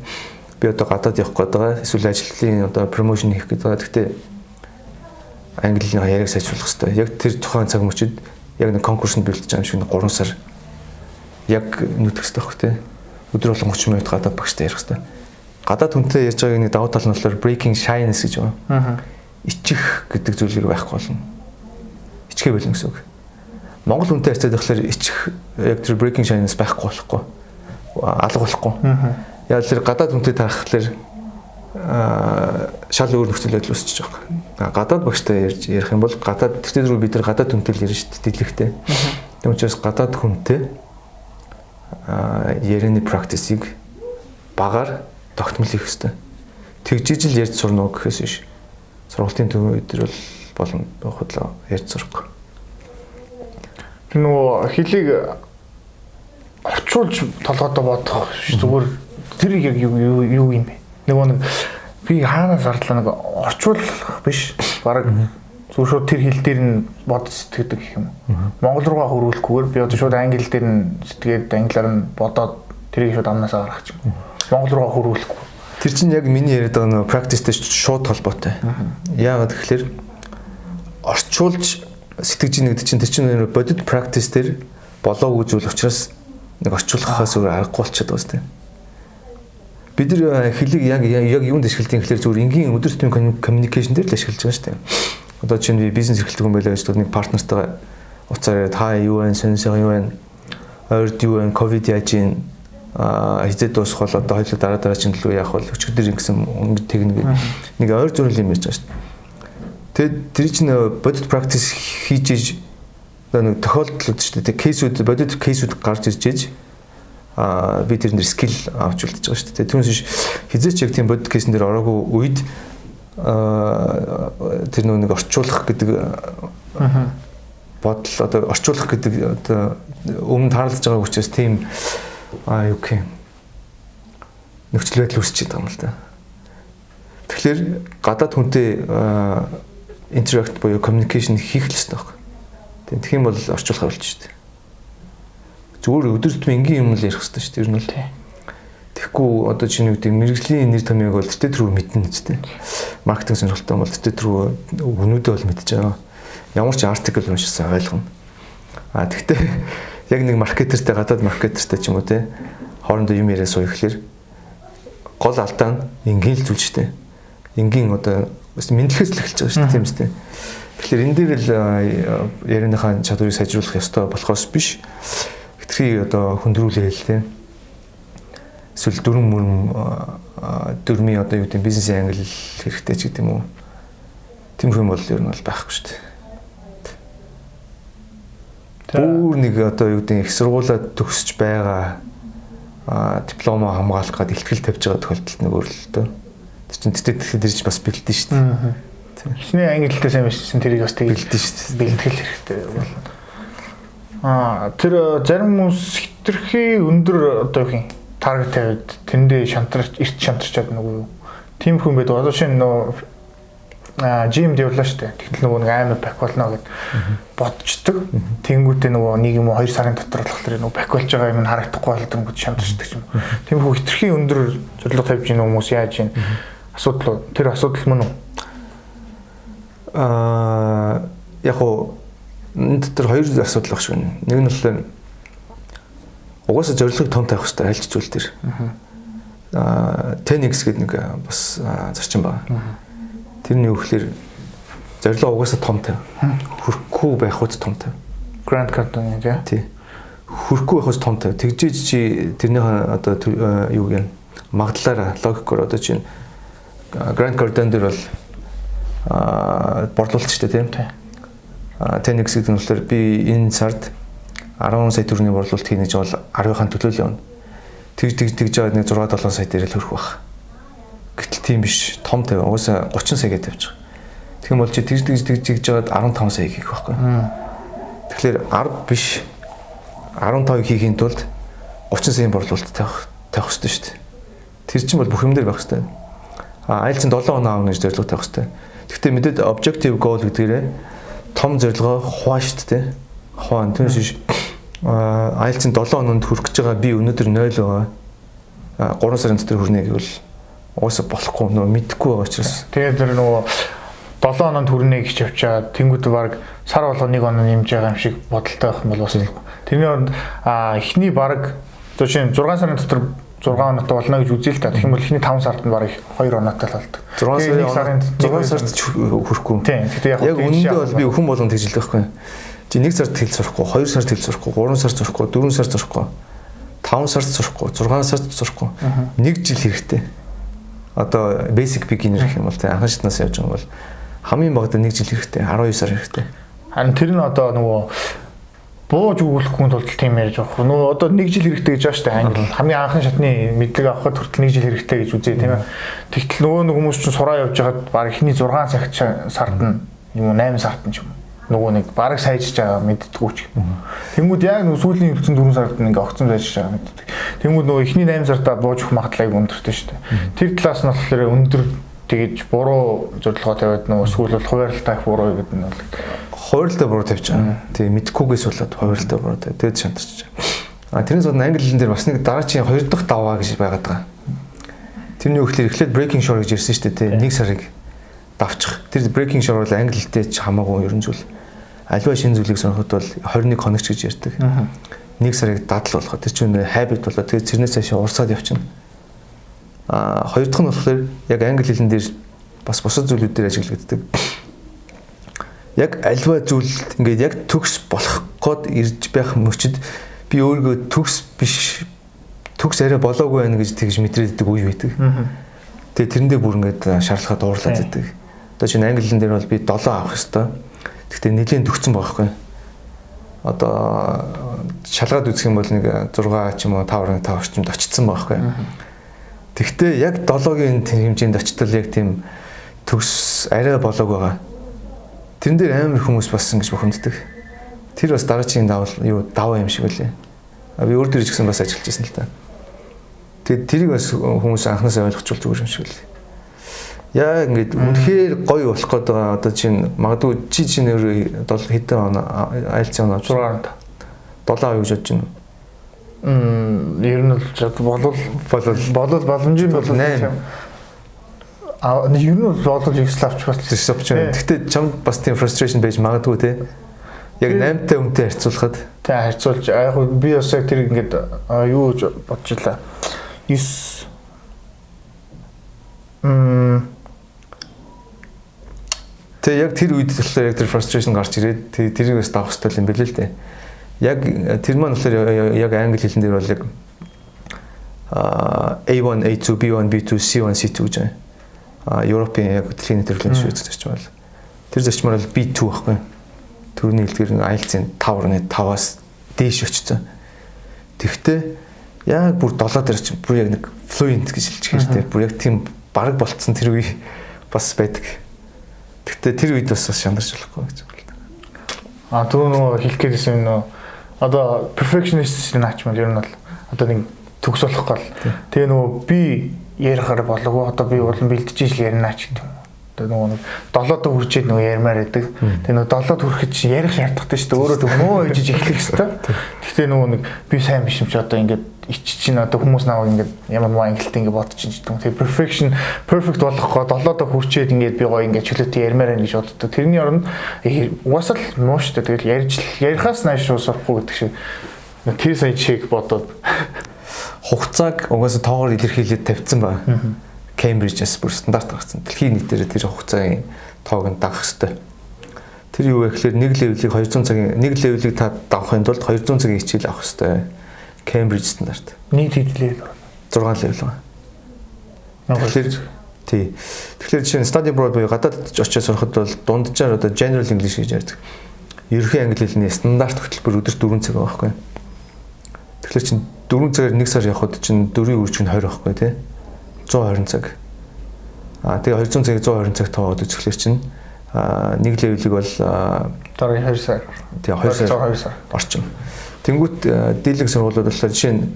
Би одоо гадаад явах гээд байгаа. Эсвэл ажлын одоо промошн хийх гээд байгаа. Тэгтээ английн яриаг сайжруулах хэрэгтэй. Яг тэр тухайн цаг мөчид яг нэг конкурсанд бэлдэж байгаа юм шиг 3 сар яг нүдэх хэрэгтэй байхгүй тий. Өдөр болгон 30 минут гадаад багштай ярих хэрэгтэй. Гадаад хүнтэй ярьж байгааг нэг давуу тал нь болохоор breaking shyness гэж байна. Ичих гэдэг зүйлийг байхгүй болно. Ичхээ болно гэсэн үг. Монгол хүнтэй харьцаад байхлаар ичих яг тэр breaking shyness байхгүй болохгүй. Алга болохгүй. Яг л гадаад хүнтэй тарахлаар шал өөр нөхцөл байдал үүсэж байгаа. Гадаад багштай ярих юм бол гадаад тэр рүү бид нар гадаад хүнтэй л ярина шүү дээ дэлгэхтэй. Тийм учраас гадаад хүнтэй ярианы практисыг багаар тогтмол хийх хэрэгтэй. Тэгжиж л ярьж сурна уу гэхээс биш. Сургалтын төв дээр бол болно худлаа ярьж сурах.
Тэр нөгөө хэлийг орчуулж толгойдоо бодох зүгээр тэр яг юу юм бэ? Нөгөө нэг би хаанаас зардлаа нэг орчуулах биш. Бараг зүгээр шууд тэр хэл дээр нь бод сэтгэдэг гэх юм. Монгол руугаа хөрвүүлэхгүйгээр би одоо шууд англи дээр нь сэтгэгээд англиар нь бодоод тэрийг шууд амнасаа гаргах юм. Монгол руугаа хөрвүүлэхгүй.
Тэр чинь яг миний яриад байгаа практистэй шууд холбоотой. Яагаад гэвэл орчуулж сэтгэж нэгд чинь тэр чинь бодит практис дээр болоогүй зүйл учраас нэг орчуулахаас өөр аргагүй болчиход байгаа зү. Бид нар хэлийг яг юунд ашигладаг гэхээр зүгээр энгийн өдөр тутмын communication дээр л ашиглаж байгаа шүү дээ. Одоо чинь би бизнес эрхлдэг юм байлаа гэж нэг партнертайгаа уцаараа та юу вэ, сонирхол юу вэ, ойрд юу вэ, ковид яаж ийн хизээд дуусах бол одоо хоёул дараа чинь төлөв яах вэ, өчигдөр ингэсэн өнгө техник нэг ойр зураг юм ярьж байгаа шүү дээ. Тэгээд тэр чинь бодит практис хийж иж нэг тохиолдол шүү дээ. Кейсүүд бодит кейсүүд гарч ирж иж би тэр нэр скил авч үлдэж байгаа шүү дээ. Түүнээс хизээч яг тийм бодит кейсэн дээр ороогүй үед тэр нэг орчуулах гэдэг бодол одоо орчуулах гэдэг одоо өмнө таарлаж байгаа учраас тийм юу гэх юм нөхцөл байдал үүсчихэд байгаа юм л да. Тэгэхээр гадаад хүнтэй interact буюу communication хийх л ёстой байхгүй. Тэгэх юм бол орчуулах болж шүү дээ. Зүгээр өдөр тутмын энгийн юм л ярих хэрэгтэй шүү дээ. Тэр нь л тэгэхгүй одоо чинь юу гэдэг мэрэгжлийн нэр томьёог бол тэр рүү мэднэ үстэй. Маркетинг сонирхолтой бол тэр рүү өнүүдээ бол мэдж байгаа. Ямар ч артикл уншсан ойлгоно. Тэгтээ яг нэг маркетертэй гадаад маркетертэй ч юм уу те хоорондоо юм яриа суух гэхэлэр гол алдаа нь энгийн л зүйл шүү дээ. Энгийн одоо мэдлэгээс л эхэлж байгаа шүү дээ тийм үстэй. Тэгэхээр энэ дээр л ярианыхаа чадварыг сайжруулах ёстой болохоос биш. Хэтэрхий одоо хөндрүүлээ л те. Эсвэл дөрмийн одоо юу гэдэг бизнесийн англи хэрэгтэй ч гэдэг юм уу. Тийм юм бол ер нь бол байхгүй шүү дээ. Бүр нэг одоо юу гэдэг их сургуулаа төгсөж байгаа диплома хамгаалах гээд ихтгэл тавьж байгаа тохиолдолд нэг өөр л дөө. Тэр чинь тэтгэл ирж бас бэлдэн шүү дээ.
Эхний англитэй сайн байсан тэрийг бас тэгээд
бэлдэн шүү дээ.
Бэлтгэл хэрэгтэй бол. Тэр зарим хүмүүс хитрхи өндөр одоо юу юм таргет тавиад тэндээ шантарч эрт шантарчаад нөгөө юу. Тим хүн байдаг. Одоо шинэ нөгөө жим дэвлээ шүү дээ. Тэгтэл нөгөө нэг аймаг бак болно гэд бодчдөг. Тэнгүүтээ нөгөө нэг юм 2 сарын дотор болохоор нөгөө бак болж байгаа юм харагдахгүй болдонгууд шантарчдаг юм. Тим хүн хитрхи өндөр зорилго тавьж ийн хүмүүс яаж ийн асуудал тэр асуудал мөн үү?
Яг уу энэ дотор хоёр асуудал баг шиг байна. Нэг нь болохоор угаасаа зорилгыг том тавих хэрэгтэй аль ч зүйл дээр. 10x гэдэг нэг бас зарчим байна. Тэрний юу гэхээр зорилго угаасаа том тавь. Хүрхгүй байх үс том тавь.
Grand Cardone тий.
Хүрхгүй байх үс том тавь. Тэгжээж чи тэрнийхээ одоо юу гэн магадлалаараа логикоор одоо чинь Grand Cardone дээр бол борлуулалт шүү дээ тийм. 10x гэдэг нь болохоор би энэ сард 10 сая төгрөгийн борлуулалт хийнэ гэж бол 10-ын төлөөлөл явна. тэгж жаад нэг 6-7 сая дээр л хөрөх байх. Гэтэл тийм биш. Том тавь. Угаасаа 30 саягээ тавьчих. Тэгэх юм бол чи тэгж жаад 15 сая хийх байхгүй. Тэгэхээр 10 биш 15 хийхийн тулд 30 саяын борлуулалт тавих хэрэгтэй шүү дээ. Тэр чинь бол бүх юм дээр байх хэрэгтэй. IELTS-ын 7 хоног аавна гэж зорилго тавих хэрэгтэй. Гэхдээ мэдээд objective goal гэдгээрээ том зорилгоо хуваа шүү дээ. Хуваа. Түүнээс биш IELTS-ын 7 хоногт хүрэх гэж байгаа би өнөөдөр 0 байгаа. 3 сарын дотор хүрнэ гэвэл уусаа болохгүй нөө мэдэхгүй байгаа учраас.
Тэгээд тэр нөгөө 7 хоногт хүрнэ гэж явчаад тэнгуүд баг сар болгоо 1 хоног нэмж байгаа юм шиг бодолтой байх юм бол бас тэрний оронд эхний баг жишээ нь 6 сарын дотор 6 хоногт болно гэж үзээ л та. Тэгэх юм бол эхний 5 сард нь баг 2 хоногтой л болдог.
6 сард хүрэхгүй.
Тийм. Тэгтээ яг
үнэндээ бол би хүн болгонд тэгж хэлдэг байхгүй. Чи 1 сард хэл сурахгүй, 2 сард хэл сурахгүй, 3 сард сурахгүй, 4 сард сурахгүй, 5 сард сурахгүй, 6 сард сурахгүй. 1 жил хэрэгтэй. Одоо basic beginner гэх юм бол анхан шатнаас явж байгаа бол хамгийн багадаа 1 жил хэрэгтэй, 12 сар хэрэгтэй.
Харин тэр нь одоо нөгөө бууж өгөхгүй тулд тийм ярьж байгаа. Нөгөө одоо 1 жил хэрэгтэй гэж байна шүү дээ. Англи хамгийн анхан шатны мэдлэг авахд хүртэл 1 жил хэрэгтэй гэж үзье тийм ээ. Тэгтэл нөгөө хүмүүс чинь сураа явж байгаад баг эхний 6 цагт сард нь юм уу 8 сард нь ч юм уу. Нөгөө нэг баг сайжиж байгаа мэддэггүй ч юм. Тэнгүүд яг нөгөө сүүлийн өвчин 4 сард нь ингээ огцон сайжиж байгаа мэддэг. Тэнгүүд нөгөө эхний 8 сартаа бууж өгөх магадлалыг өндөртэй шүү дээ. Тэр талаас нь болохоор өндөр тэгэж буруу зорилгоо тавиад нөгөө сүүл бол хуваарлалтай буруу гэдэг нь бол
хуваарлалтай буруу тавьж байгаа. Тэгээ мэдхгүйгээс болоод хуваарлалтай буруу тавь. Тэгээд шантарч байгаа. Тэрнээс бол англи хэлэн дээр бас нэг дараагийн 2 дахь даваа гэж байгаад байгаа. Тэрний өгөхлөөр эхлээд breaking shore гэж ирсэн шүү дээ. 1 сарыг давчих. Тэр breaking shore бол англи хэлтэй ч хамаагүй ерөн зүйл. Альва шинэ зүйлийг сонирход бол 21 хоногч гэж ярьдаг. 1 сарыг дадал болгох. Тэр чинь habit болоо. Тэгээд тэрнээс цаашаа урсаад явчихна. Хоёр дахь нь болохоор яг англи хэлэн дээр бас бусад зүйлүүд дээр ажиглагддаг. Яг альва зүйл ингээд яг төгс болох гээд ирж байх мөчид би өөрийгөө төгс биш төгс арай болоогүй байна гэж тэгж мэдрээддэг үе байдаг. Тэгээд тэрэндээ бүр ингээд шаардлагаа дуурлаад байдаг. Одоо чинь англи хэлэн дээр бол би 7 авах ёстой. Гэхдээ нэлийн төгцсөн байгаа хгүй. Одоо шалгаад үзэх юм бол нэг 6 ч юм уу 5.5 орчимд очсон байгаа хгүй. Гэхдээ яг 7-гийн хэмжээнд очтол яг тийм төгс арай болоог байгаа. Тэрэн дээр амар хүмүүс бас ингэж бухимддаг. Тэр бас дараагийн даваа юм шиг үлээ. Би өөр дөр ч гэсэн бас ажиллаж байсан л та. Тэгээд тэрийг бас хүмүүс анхнаасаа ойлгочихвол зүгээр юм шиг үлээ. Яа ингэж үнэхээр гоё болох гээд байгаа. Одоо чинь магадгүй чи нэр 7 хэдэн он IELTS он 6 7 авъя гэж бодож байна. Ер нь болол боломжийн бол 8. Ер нь болол Югославч болчихсон. Гэхдээ чамд бас тийм frustration байж магадгүй те. Яг 8-тай үнэтэй харьцуулахад
тий харьцуулж яг би бас яг тэр ингээд юу гэж бодчихлаа. 9
Тэг яг тэр үед болохоор яг тэр frustration гарч ирээд тэрийг бас давах хэрэгтэй юм билээ л дээ. Яг тэр маань болохоор яг англи хэлэн дээр бол яг A1, A2, B1, B2, C1, C2 гэж байна. Европын яг дэлхийн нэвтрүүлгийн шийдвэр зарчим бол тэр зарчмаар бол B2 байхгүй. Төрний хэлдгээр IELTS-ийн 5.5-аас дээш очсон. Тэгвэл яг бүр 7 дээр чинь бүр яг нэг fluent гэж хэлж хэрэгтэй. Бүр яг тийм бараг болцсон тэр үе бас байдаг. Тэгтээ тэр үед бас шандарч болохгүй гэж бодлоо.
Түр нөгөө хэлэх гэсэн нөө одоо perfectionist наач мэл ер нь бол одоо нэг төгс болохгүй л. Тэгээ нөгөө би ярихаар болоогүй одоо би болон бэлдэж ижил яринаач гэдэг юм. Одоо нөгөө нэг 7-д хүрчээд нөгөө ярмаар байдаг. Тэгээ нөгөө 7-д хүрэхэд чинь ярих шаардлагатай шүү дээ. Өөрөө мөө ижиж эхлэх хэвээр. Тэгтээ нөгөө нэг би сайн биш юм чи одоо ингээд ичиж чинь одоо хүмүүс наваа ингээд ямар муу ангилалтай ингээд бодчих чинь гэдэг. Тэгээ perfect болох гоо 7-д хүрчээд ингээд би гоё ингээд чөлөөтэй ярмаар байна гэж боддог. Тэрний оронд угаасаа л муу шүү дээ. Тэгэл ярихаас нааш сурахгүй гэдэг шиг тэр сая чиг бодоод
хугацааг угаасаа тоогоор илэрхийлээд тавьсан ба. Cambridge-аас бүр стандарт гаргасан. Дэлхийн нийтээр тэр хугацаагийн тоог нь дагах хэрэгтэй. Тэр юу вэ гэхээр нэг левелийг 200 цагийн нэг левелийг та давахын тулд 200 цагийн хичээл авах хэрэгтэй. Cambridge стандарт.
Нийт хэдлээ
6 левел байна. Тэгэхээр жишээ нь study abroad буюу гадаадд очиж сурахад бол дунджаар одоо general English гэж ярьдаг. Ерөнхий англи хэлний стандарт хөтөлбөр өдөрт 4 цаг байгаа байхгүй. Тэгэхээр чинь 4 цагаар 1 сар явхад чинь 4-ийн үржиг нь 20 байхгүй тий. 120 цаг. Тэгээ 200 цагийг 120 цаг тоогоод үзэхлээр чинь нэг левелийг бол
дараа 2 сар.
Тэгээ 2 сар орчим. Тэнгүүт дийлэнх сургуулиуд болохоор жишээ нь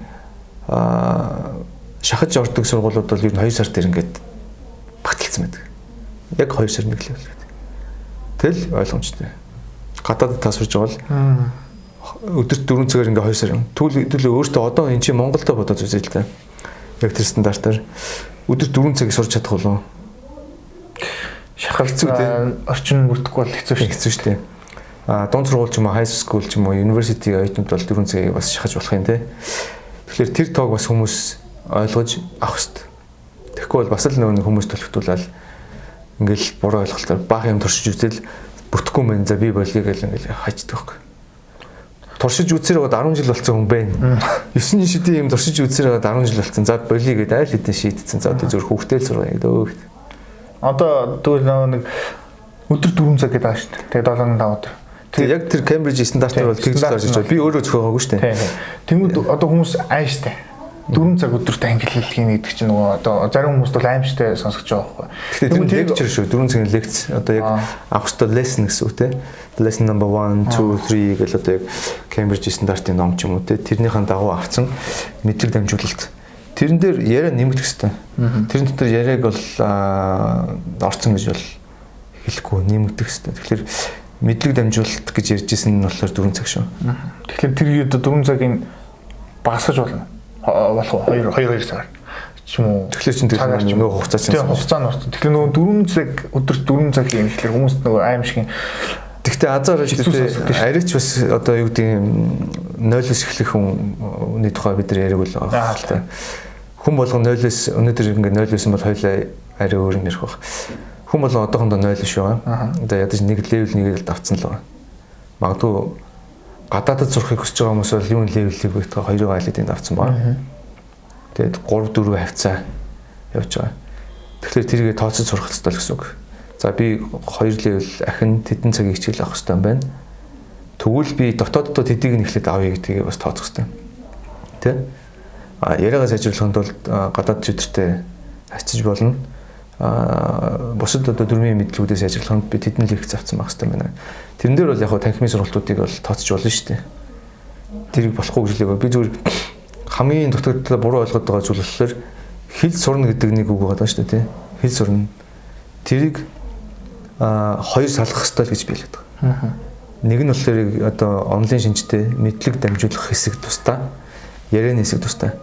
шахаж ордог сургуулиуд бол ер нь 2 сар дээр ингээд багталцсан байдаг. Яг 2 сар нэг левел гэдэг. Тэл ойлгомжтой. Гадаадд тасварж байгаа бол өдөрт 4 цагаар ингээ 2 сар юм. Тэгвэл өөртөө одоо энэ чинь Монголдо бодож үзье л та. Яг тэр стандартаар өдөрт 4 цаг сурч чадах болов.
Шахалцуу орчин бүрдэхгүй бол хэцүү
шүү дээ. Дунд сургууль ч юм уу, high school ч юм уу, university оюутнууд бол 4 цагийг бас шахаж болох юм те. Тэгэхээр тэр тоог бас хүмүүс ойлгож авах хэрэгтэй. Тэгэхгүй бол бас л нөгөө хүмүүс төлөвтүүлэл ингээл буруу ойлголтоор бага юм туршиж үзэл бүтэхгүй мэн за би болъё гэл ингээл хаждаг байхгүй. Туршиж үзсээр байгаа 10 жил болсон хүн байна. 9 шидийн юм туршиж үзсээр байгаа 10 жил болсон. За болъё гэдэг айл хэдэн шийдсэн. За одоо зөвхөн хүүхдэл сургая гэдэг.
Одоо тэгвэл нэг өдөр 4 цаг гэдэг байгаа шүү дээ. Тэгээ 7-5 өдөр.
Тэгээ яг тэр Cambridge стандартаар бол тэгж таарч байгаа. Би өөрөө зөхиогоогүй шүү дээ.
Тэнгүүд одоо хүмүүс аимштай. 4 цаг өдөрт англи хэлхийн гэдэг чинь нөгөө одоо зарим хүмүүс бол аимштай сонсож байгаа байхгүй.
Тэгэхээр тэр лекчер шүү. 4 цагийн лекц одоо яг авах ёстой lesson гэсэн үг те. Lesson number 1, 2, 3 гэл одоо яг Cambridge стандартын ном ч юм уу те. Тэрнийхэн дагуу авсан мэдлэг дамжуулалт. Тэрэн дээр яриа нэмэгдэх ёстой. Тэрэн дотор яриаг бол орцсон гэж бол хэлэхгүй нэмэгдэх ёстой. Тэгэхээр мэдлэг дамжуулалт гэж ярьжсэн нь болохоор 4 цаг шүү.
Тэгэхээр тэр үед 4 цагийн багасгаж болно. Болох 2 цагаар ч юм уу.
Тэгэхээр чинь нөгөө хугацаа чинь.
Тэгээ хугацаа нь орсон. Тэгэхээр нөгөө 4 цаг өдөрт 4 цаг юм ихлээр хүмүүс нөгөө аимшиг.
Тэгтээ азар шүү. Арич бас одоо юу гэдэг юм 0-с эхлэх хүний тухай бид нар яриаг бол байгаа л та. Хүн болгон 0-с өнөөдөр ингээд 0-с бол хоёлаа арай өөр юм ярих баг. Хүн болгон одоохондоо 0 биш байгаа. Одоо ядаж нэг левел нэгээр давцсан л байгаа. Магадгүй гадаадд сурахыг хүсэж байгаа хүмүүс бол юун левелийг байтгаа 2-ыг айлын давцсан байна. Тэгээд 3-4 хавцаа явж байгаа. Тэгэхээр тэргээ тооцож сурах хэрэгтэй л гэсэн үг. За би 2 левел ахин тэдэн цагийг хичээл авах хэрэгтэй юм байна. Тэгвэл би дотооддоо тэдийг нь эхлээд авъя гэдгийг бас тооцох хэрэгтэй. Тэ? Яриагаа сайжруулахын тулд гадаад чөтгөртэй ачиж болно. Бусад одоо дөрмийн мэдлгүүдээс ажиллаханд би тэдний лекц авсан байх хэрэгтэй байна. Тэрэн дээр бол яг танхимын сургалтуудыг бол тооцож болно шүү дээ. Тэрийг болохгүй гэж л би зүгээр хамгийн дутагдaltaа буруу ойлгоод байгаа зүйл болохоор хэл сурна гэдэг нэг үг байгаа шүү дээ тий. Хэл сурна. Тэрийг 2 салгах хэрэгтэй л гэж би хэлээд байгаа. Нэг нь болохоор одоо онлайн шинжтэй мэдлэг дамжуулах хэсэг тусдаа, ярианы хэсэг тусдаа.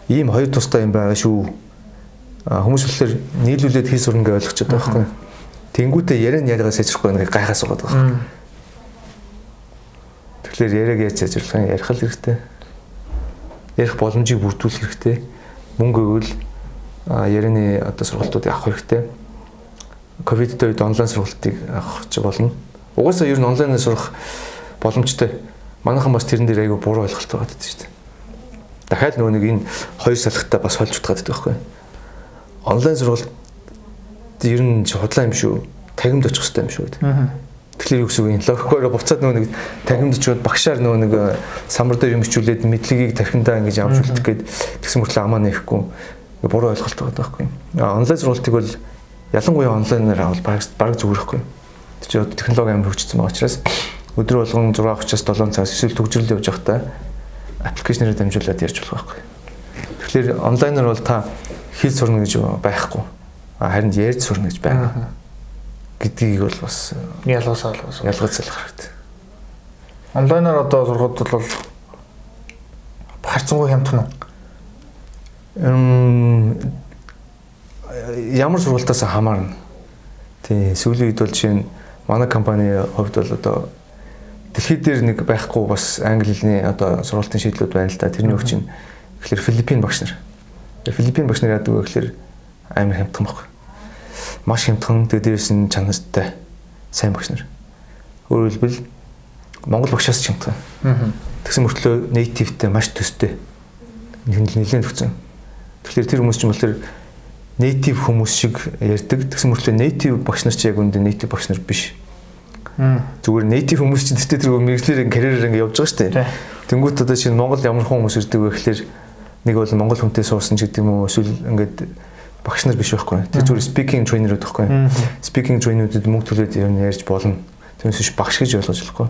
Ийм 2 тусдаа юм байгаа шүү. Хүмүүс болохоор нийлүүлээд хэл сурна гэж ойлгож байгаа байхгүй. Тэнгүүтээ ярианы яриагаа сайжрахгүй нэг гайхаас байгаа байхгүй. Тэгэхээр яриаг яаж сайжруулах юм ярих л хэрэгтэй. Ярих боломжийг бүрдүүлэх хэрэгтэй. Мөнгө өгвөл ярианы одоо сургалтуудыг авах хэрэгтэй. Ковидтэй үед онлайн сургалтыг авах ч болно. Угаасаа ер нь онлайнаар сурах боломжтой. Манайхан бас тэрэн дээр айгүй буруу ойлголт байгаа гэдэг шүү дээ. Дахиад нөгөө нэг энэ 2 салхитай бас холж утгаад байдаг байхгүй. Онлайн сургалт ер нь худлаа юм шүү. Тагимд очих хэрэгтэй юм шүү гэдэг. Тэгэхээр юу гэсэн үг юм? Логикоор буцаад нөгөө нэг тагимд очиод багшаар нөгөө нэг самбар дээр юм хичүүлээд мэдлэгийг тархиндаа ингэж авч үлдэх гээд тэгсэн мөртлөө амаа нэхгүй буруу ойлголт байгаа байхгүй. Онлайн сургалтыг бол ялангуяа онлайнаар авал баг зүгрэхгүй. Тэр чинь технологи амар хөгжсөн байгаа учраас өдөр болгон 6-7 цагаас эсвэл төгжрөл явж байхдаа аппликейшнээр дамжуулаад ярьж болох байхгүй. Тэгэхээр онлайнаар бол та хэл сурна гэж байхгүй. Харин ярьж сурна гэж байна. Гэдгийг бол бас ялгаж залгах хэрэгтэй.
Онлайнаар одоо сургууд бол харцангуй хямдхан уу?
Ямар сургалтаас хамаарна. Тий, сүүлийн үед бол жишээ нь манай компани хувьд бол одоо дэлхийд дээр нэг байхгүй бас англи хэлний одоо сургалтын шийдлүүд байна л да. Тэрний өгч нь тэгэхээр Филиппин багш нар. Филиппин багш нар яадаг вэ гэхээр амар хямдхан байхгүй. Маш хямдхан дээрээс нь чанартай сайн багш нар. Өөрөөр хэлбэл Монгол багшаас ч хямдхан. Тэгсэн мөртлөө нейтивтэй маш төстэй. Нэлээд төгсөн. Тэгэхээр тэр хүмүүс ч юм бол тэр нейтив хүмүүс шиг ярьдаг. Тэгсэн мөртлөө нейтив багш нар ч яг үндэ нейтив багш нар биш. Зүгээр native хүмүүс чинь тэр мэрэгчлэр карьерээр ингэ явж байгаа шүү дээ. Тэнгүүт одоо чинь Монгол ямар хүмүүс ирдэг вэ гэхээр нэг бол Монгол хүнтэй суусан ч гэдэг юм уу эсвэл ингээд багш нар биш байхгүй. Тэр зүгээр speaking trainer байхгүй. Speaking trainer-уудад мөнгө төлөөд ярьж болно. Түүнээс биш багш гэж ойлгож болохгүй.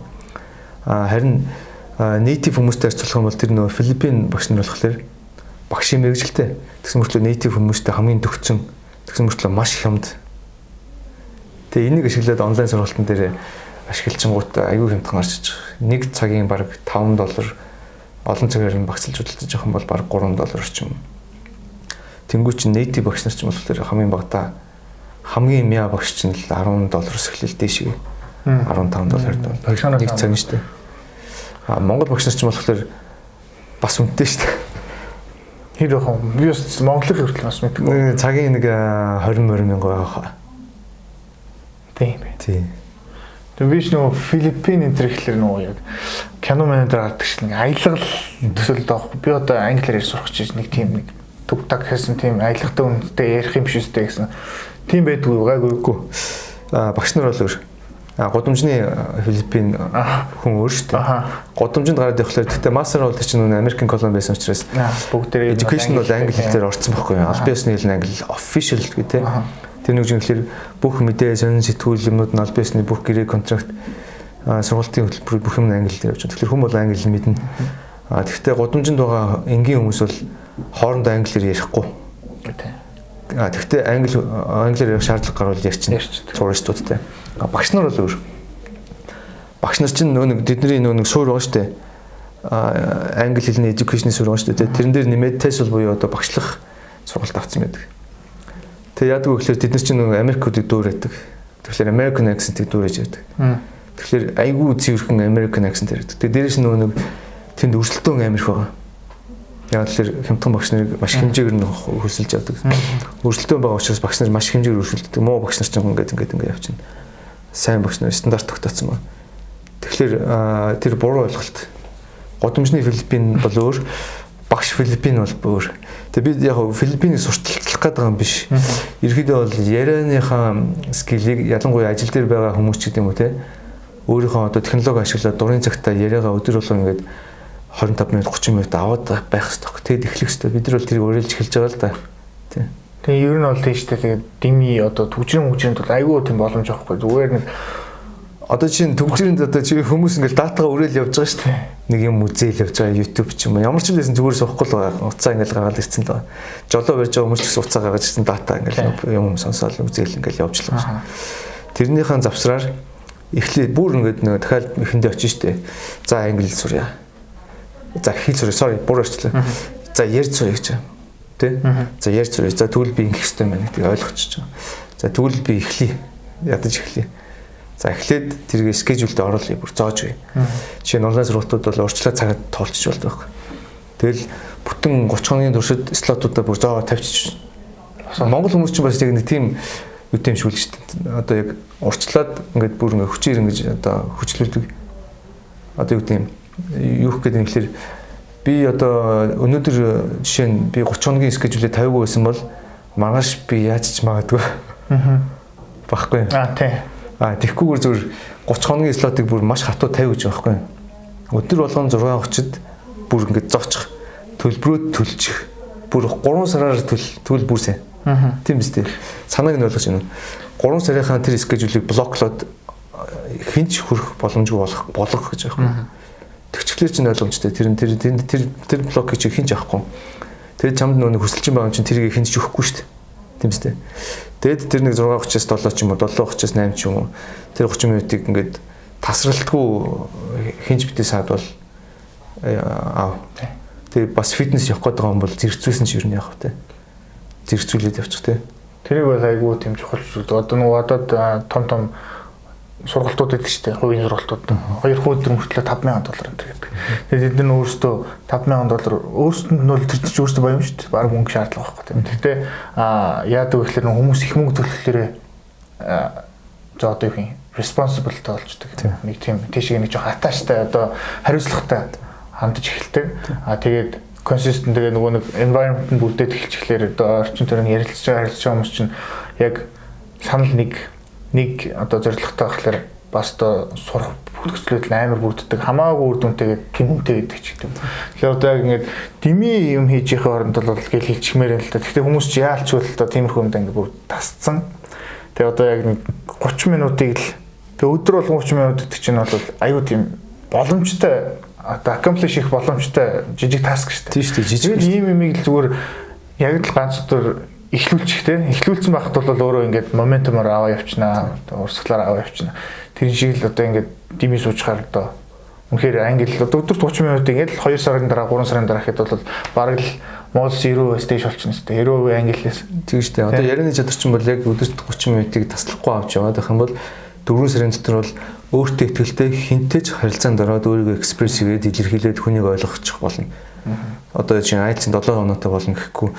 Харин native хүмүүстэй харьцуулах юм бол тэр нөгөө Филиппин багш нар болохоор багшийн мэрэгжилтэй. Тэгсэн мөртлөө native хүмүүстэй хамгийн төгцсөн. Тэгсэн мөртлөө маш хямд. Тэгээ энийг ашиглаад онлайн сургалтын дээр ашиглачингууд аюу хямдхан гарч иж. Нэг цагийн баг $5 олон цагаар нь багцлж хөдөлж явах юм бол баг $3 орчим. Тэнгүү чи native багш нар ч юм болохоор хамгийн багадаа хамгийн мяа багш чинь л $10-с эхлэл дээшээ. $15 нэг цаг нь шүү дээ. Монгол багш нар ч юм болохоор бас үнэтэй шүү дээ.
Хэр яах вэ? Би бас Монголын хүртэл бас мэдгүй.
Цагийн нэг 20 мянга байгаа.
Тийм.
Тийм.
Би ч нөгөө Филиппин энэ төр ихлээр нөгөө яг кино менежер гардаг шиг нэг аялагал төсөлд авах. Би одоо англиар ярьж сурах гэж нэг тийм нэг тугтаг гэсэн тийм аялагтай үнэтэй ярих юм биш үстэй гэсэн. Тийм байдгүй гайгүй.
Багш нар бол өөр. Гудамжны Филиппин хүн өөр шүү дээ. Гудамжинд гараад явхлаар гэхдээ мастер бол чинь Америкийн колони байсан учраас
бүгдээрээ
education бол англи хэлээр орцсон байхгүй юу? Аль биесны хэл нь англи official гэдэг. Тэр нэг жинхэнээр бүх мэдээ, сонин сэтгүүл юмнууд нь аль биесны бүх гэрээ контракт сургалтын хөтөлбөр бүх юм англи хэлээр явж байгаа. Тэгэхээр хүн бол англи хэл мэднэ. Гэхдээ гудамжинд байгаа энгийн хүмүүс бол хоорондоо англи хэлээр ярихгүй. Тэгвэл англиар ярих шаардлага гарвал ярьчихна. Туристуудтай. Багш нар бол өөр. Багш нар чинь нөгөө тэдний нөгөө суурь байгаа шүү дээ. Англи хэлний education суурь байгаа шүү дээ. Тэрэн дээр нэмээд TESOL буюу одоо багшлах сургалт авсан байдаг. Тэгээ яадаг вэ гэхээр тэд нар чинь нөгөө Америкуудыг дүүрээдэг. Тэгэхээр American accent-ийг дүүрэж ярьдаг. Тэгэхээр айгүй цэвэрхэн American accent ярьдаг. Тэгээ дээрээс нөгөө тэнд өрсөлдөөн Америк байгаа. Яг л хямдхан багш нарыг маш хэмжээгээр нь хөлсөлж авдаг. Өрсөлдөөн байгаа учраас багш нар маш хэмжээгээр өрсөлддөг. Муу багш нар ч ингээд явчихна. Сайн багш нар стандарт тогтоосон ба. Тэгэхээр тэр буруу ойлголт. Гудамжны Филиппин бол өөр, багш Филиппин бол өөр. Тэгээ бид яг Филиппинийг сурталчлах гэдэг юм биш. Ерөнхийдөө бол ярианыхаа скиллийг ялангуяа ажил дээр байгаа хүмүүс ч гэдэг юм уу те. Өөрийнхөө одоо технологи ашиглаад дурын цагтаа яриагаа өдөр болгоо ингээд 25 минут 30 минут аваад байх хэрэгтэй. Тэгэд эхлэх хэрэгтэй. Бид нар бол тэрийг уриалж эхэлж байгаа л да. Тийм.
Тэгээ ер нь бол тийштэй тэгээд дими одоо төвчрэн бол айгүй тийм боломж авахгүй. Зүгээр нэг
одоо чинь төвчрэнд одоо чи хүмүүс ингээл датагаа уриал явж байгаа шүү дээ. Нэг юм үзээл явж байгаа YouTube ч юм уу. Ямар ч зүйлсэн зүгээр суухгүй л байгаа. Уцаа ингээл гаргаад ирсэн л байгаа. Жолоо барьж байгаа хүмүүс ч гэсэн уцаа гаргаж ирсэн дата ингээл юм сонсоол үзээл ингээл явж л байгаа. Тэрнийхэн завсраар эхлээ бүр ингээд нэг дахиад ихэндээ очиж штэ. За англи сурья. За хэл сурья. Бүр орчлаа. За ярьж сурья гэж. Тэ? За ярьж сурья. За тэгвэл би ингэх хэрэгтэй байна гэдгийг ойлгочихж байгаа. За тэгвэл би эхлэе. Ядаж эхлэе. За эхлээд тэргээ скежүүлд оруулъя. Бүр зоож бай. Жишээ нь онлайн сургалтууд бол урьдчилан цагаад тоолчих болдог. Тэгэл бүтэн 30 хоногийн туршид слотуудаа бүр зоо тавьчих. Монгол хүмүүс ч бас яг нэг тийм үт юм шиг л шүү дээ. Одоо яг урьдчилаад ингээд бүр ингээд хүчээр ингэж одоо хүчлүүлдэг. Одоо юу гэдэм юу гэдэг нь ихлээр би одоо өнөөдөр жишээ нь би 30 хоногийн скежүүлээ тавиагүй байсан бол маргааш би яаж ч магадгүй. Баггүй.
Тий.
Тэгэхгүйгээр зөв 30 хоногийн слотыг бүр маш хатуу тавь гэж байгаа байхгүй. Өдөр болгон 6:30-д бүр ингэж зоочих. Төлбөрөө төлчих. Бүр 3 сараар тэгвэл бүр сайн. Тийм биз дээ. Санааг нь ойлгож байна. 3 сарынхаа тэр скежүүлийг блоклоод хинч хүрэх боломжгүй болгох гэж байгаа юм. Тэгчлэр чинь ойлгомжтой. Тэр блокийг чи хинч авахгүй. Тэгээд чамд нөгөө хүсэлчин байгаа юм чинь тэрийг хинч өгөхгүй шүү дээ. Тийм биз дээ. Тэгэд тэр нэг 6:30-аас 7 ч юм уу 7:30-аас 8 ч юм уу тэр 30 минутыг ингээд тасралтгүй хинж битээ саад бол тэгээ бас фитнес явах гэдэг юм бол зэрэгцүүлсэн ч юу нь явах вэ? Зэрэгцүүлээд явчих те.
Тэрийг бол айгүй тийм чухал зүйл. Одоо нөгөө том сургалтууд гэдэг чинь хувийн сургалтууд 2 өдөр мөртлөө $5,000 энэ гэдэг. Тэгээд эдгээр нь өөрөөсөө $5,000 өөрсдөнд нь бол тэр чинь өөрөөсөө баян шүү дээ. Бараг мөнгө шаардлага байхгүй тийм. Гэхдээ яадаг вэ гэхээр хүмүүс их мөнгө төлөхлөөрээ за одоо юу юм responsible тоолждаг. Нэг тийм тийшээ нэг жоох атааштай одоо хариуцлагатай хандж эхэлдэг. Тэгээд consistent тэгээ нөгөө нэг environment нь бүрдээд эхэлчихлээр одоо орчин тойрон ярилцж байгаа хүмүүс чинь яг санал нэг одоо зорилготой болохоор бас одоо сурах бүтэцлүүд амар бүрддэг. Хамаагүй үр дүнтэйгээ тийм үнэтэй гэдэг ч гэдэг. Тэгэхээр одоо яг ингээд дими юм хийж ихэ оронд бол гэл хэлчихмээр л та. Гэхдээ хүмүүс ч яалч бол одоо тиймэрхүү юмд ингээд бүр тасцсан. Тэгээ одоо яг нэг 30 минутыг л тэгээ өдөр болгон 30 минут гэдэг чинь бол аюу тийм боломжтой одоо accomplish хийх боломжтой жижиг таск шүү дээ.
Тийм шүү дээ. Жижиг
ийм юмыг л зүгээр яг л ганц өдөр эхлүүлчих те. Эхлүүлсэн байхад бол өөрөө ингээд моментумаар аваа явчихнаа, урсгалаар аваа явчихнаа. Тэр шиг л одоо ингээд дими суучгаар одоо үнэхээр англи одоо өдөрт 30 минут ингээд 2 сарын дараа 3 сарын дараа гэхэд бол бараг л мод 0 stage болчихно шүү дээ. 90% англиас.
Тийм шүү дээ. Одоо ярианы чадвар чинь бол яг өдөрт 30 минутыг таслахгүй авч яваад байх юм бол 4 сарын дотор бол өөртөө ихтэй хинтэж харилцаанд ороод өөрийгөө экспресс хийгээд илэрхийлээд хүнийг ойлгочих болно. Одоо чинь IELTS-ийн 7 хоногтой болно гэхгүй.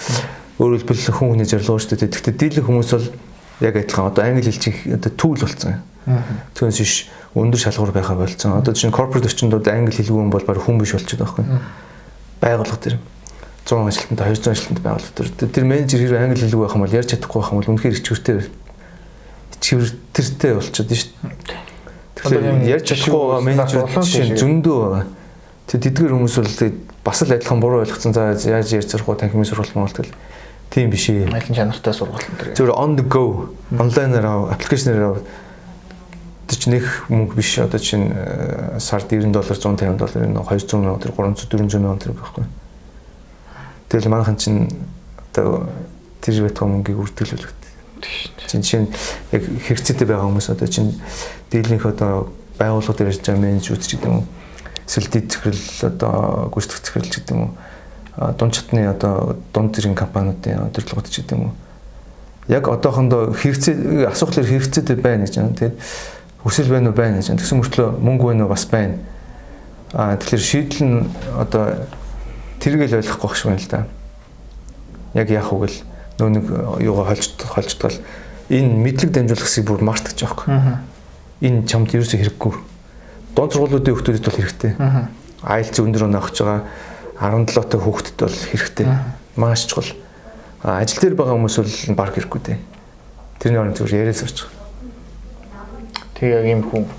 Өөрөөр хэлбэл хүн хүний зорилго шүү дээ. Гэхдээ дийлэх хүмүүс бол яг адилхан одоо англи хэлчийн одоо түүл болсон. Түүнээс биш өндөр шалгуур байхаа болцсон. Одоо чинь корпорат орчинд англи хэлгүй хүн бол баг хүн биш болчиход байхгүй. Байгууллага дээр 100 ажилтнтай 200 ажилтнтай байгууллага тэр менежер хэрэг англи хэлгүй байх юм бол ярьж чадахгүй байх юм бол үнэхээр ичвэртэй болчиход шүү дээ. Тэгэхээр ярьж чадахгүй менежер чинь зөндөө байгаа. Тэг тэдгээр хүмүүс бол бас л адилхан буруу ойлгоцсон. За яаж ярьж зарах вэ? Танхимын сургалт Монголд гэл. Тийм биш ээ.
Аялын чанартай сургалт энэ.
Зөвхөн on the go, онлайнаар аппликейшнээр тэр чинь их мөнгө биш. Одоо чинь сард $90, $150, $200, $300, $400 төр байхгүй. Тэгэл манайхан чинь одоо тэр байтугай мөнгийг үрдүүлүүлдэг. Чинь яг хэрэгцээтэй байгаа хүмүүс одоо чинь дийлэнх одоо байгууллага дээр ажиллаж байгаа менежүүд ч гэдэг юм уу. Эсвэл дэд захирал одоо гүйцэтгэх захирал ч гэдэг юм уу. Дунд чатны одоо дунд зэргийн компаниудын удирдлагууд ч гэдэг юм уу. Яг одоохондоо хэрэгцээ асуухлаар хэрэгцээтэй байна гэж байна. Тэгээд хүсэл байна уу байна гэж. Тэгсэн мөртлөө мөнгө байна уу бас байна. Тэгэхээр шийдэл нь одоо тэргээл ойлгохгүй байх шиг байна л да. Яг яах вэ гэл нөө нэг юугаа холжтгал энэ мэдлэг дамжуулах хэсгийг бүр мартаж байгаа байхгүй. Энэ чамд ерөөсөө хэрэггүй. Дунд сургуулиудын хүүхдүүдэд бол хэрэгтэй. IELTS өндөр оноо авч байгаа 17 та хүүхдэд бол хэрэгтэй. Маш чухал. Ажил дээр байгаа хүмүүс бол баг хэрэггүй дээ. Тэрний орон зүгээр яриа сууж байгаа.
Тэг яг юм хүн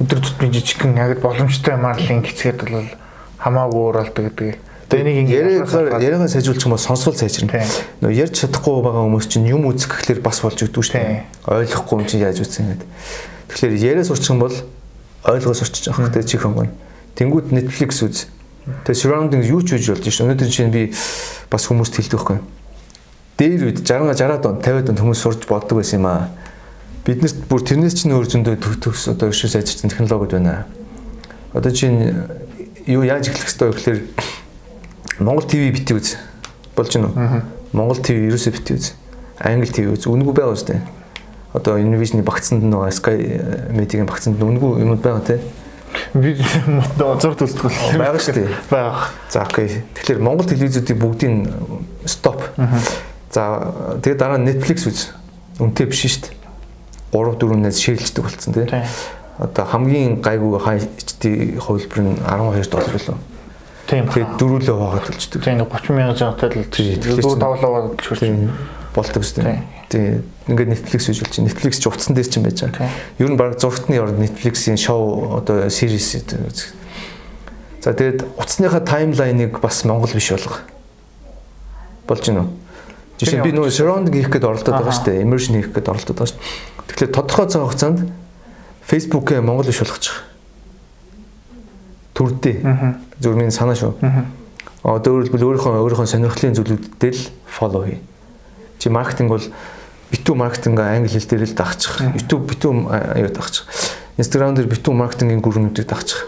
өдөр тутмын жижигхэн яг боломжтой марлын гэцгээд бол хамаагүй ууралдаг гэдэг. Энийг яриагаа сайжруулах юм бол сонсгол сайжирна. Нөө ярьж чадахгүй байгаа хүмүүс чинь юм үзэх гэхлээр бас болж өгдөг шүү дээ. Ойлгохгүй юм чинь яаж үзсэн гэдэг. Тэгэхээр яриа сурчих юм бол ойлгоо сурчих жоох гэдэг чих юм байна. Тэнгүүд Netflix үз. Тэгээ surrounding юу ч үж болж шүү. Өнөөдөр чинь би бас хүмүүст хэлдэг байхгүй. Дээр үед 60-60 он 50 он хүмүүс сурж болдог байсан юм аа. Биднэрт бүр тэрнээс чинь өөр зөндөө төгс одоо өшөөс ажилласан технологиуд байна. Одоо чинь юу яаж эхлэх ёстой вэ гэхээр Монгол ТV битгий үз. Болж гинөө. Монгол ТV ерөөсөө битгий үз. Англи ТV үз. Үнэгүй байгаа үстэй. Одоо Innovation-ы багцанд нөгөө Sky Media-гийн багцанд үнэгүй юмуд байгаа те. Би зурд үздэг
байгаа шүү дээ.
Бага.
За окей. Тэгэхээр Монгол телевизүүдийн бүгдийн стоп. За тэгээд дараа нь Netflix үз. Үнэтэй биш шүү дээ. 3-4-нээс ширлждэг болсон те. Одоо хамгийн гайгүй HD хувилбар нь $12 лөө. Тийм. Тэгээд дөрүүлээ хаагаад болчдөг.
Тийм 30,000 жаатай л дөрөв тавлаа болчихвол
болдог үстэй. Тийм. Ингээд Netflix үж болж чинь Netflix ч утсан дээр ч юм байж байгаа. Ер нь баг зургатны орд Netflix-ийн шоу одоо series үзэх. За тэгээд утасныхаа таймлайныг бас Монгол биш болгох. Болж гинөө. Жишээ нь би нөгөө surrounding хийх гээд оролдоод байгаа шүү дээ. Immersion хийх гээд оролдоод байгаа шүү. Тэгэхээр тодорхой цаг хугацаанд Facebook-ээ Монгол биш болгочих. Төрдөө. Зөв минь санаа шүү. Одоо өөрийнхөө сонирхлын зүйлүүдэд л follow хий. Чи маркетинг бол битүү маркетинг англи хэл дээр л дагчих. Битүү аяа дагчих. Instagram дээр битүү маркетингийн гүрнүүдийг дагчих.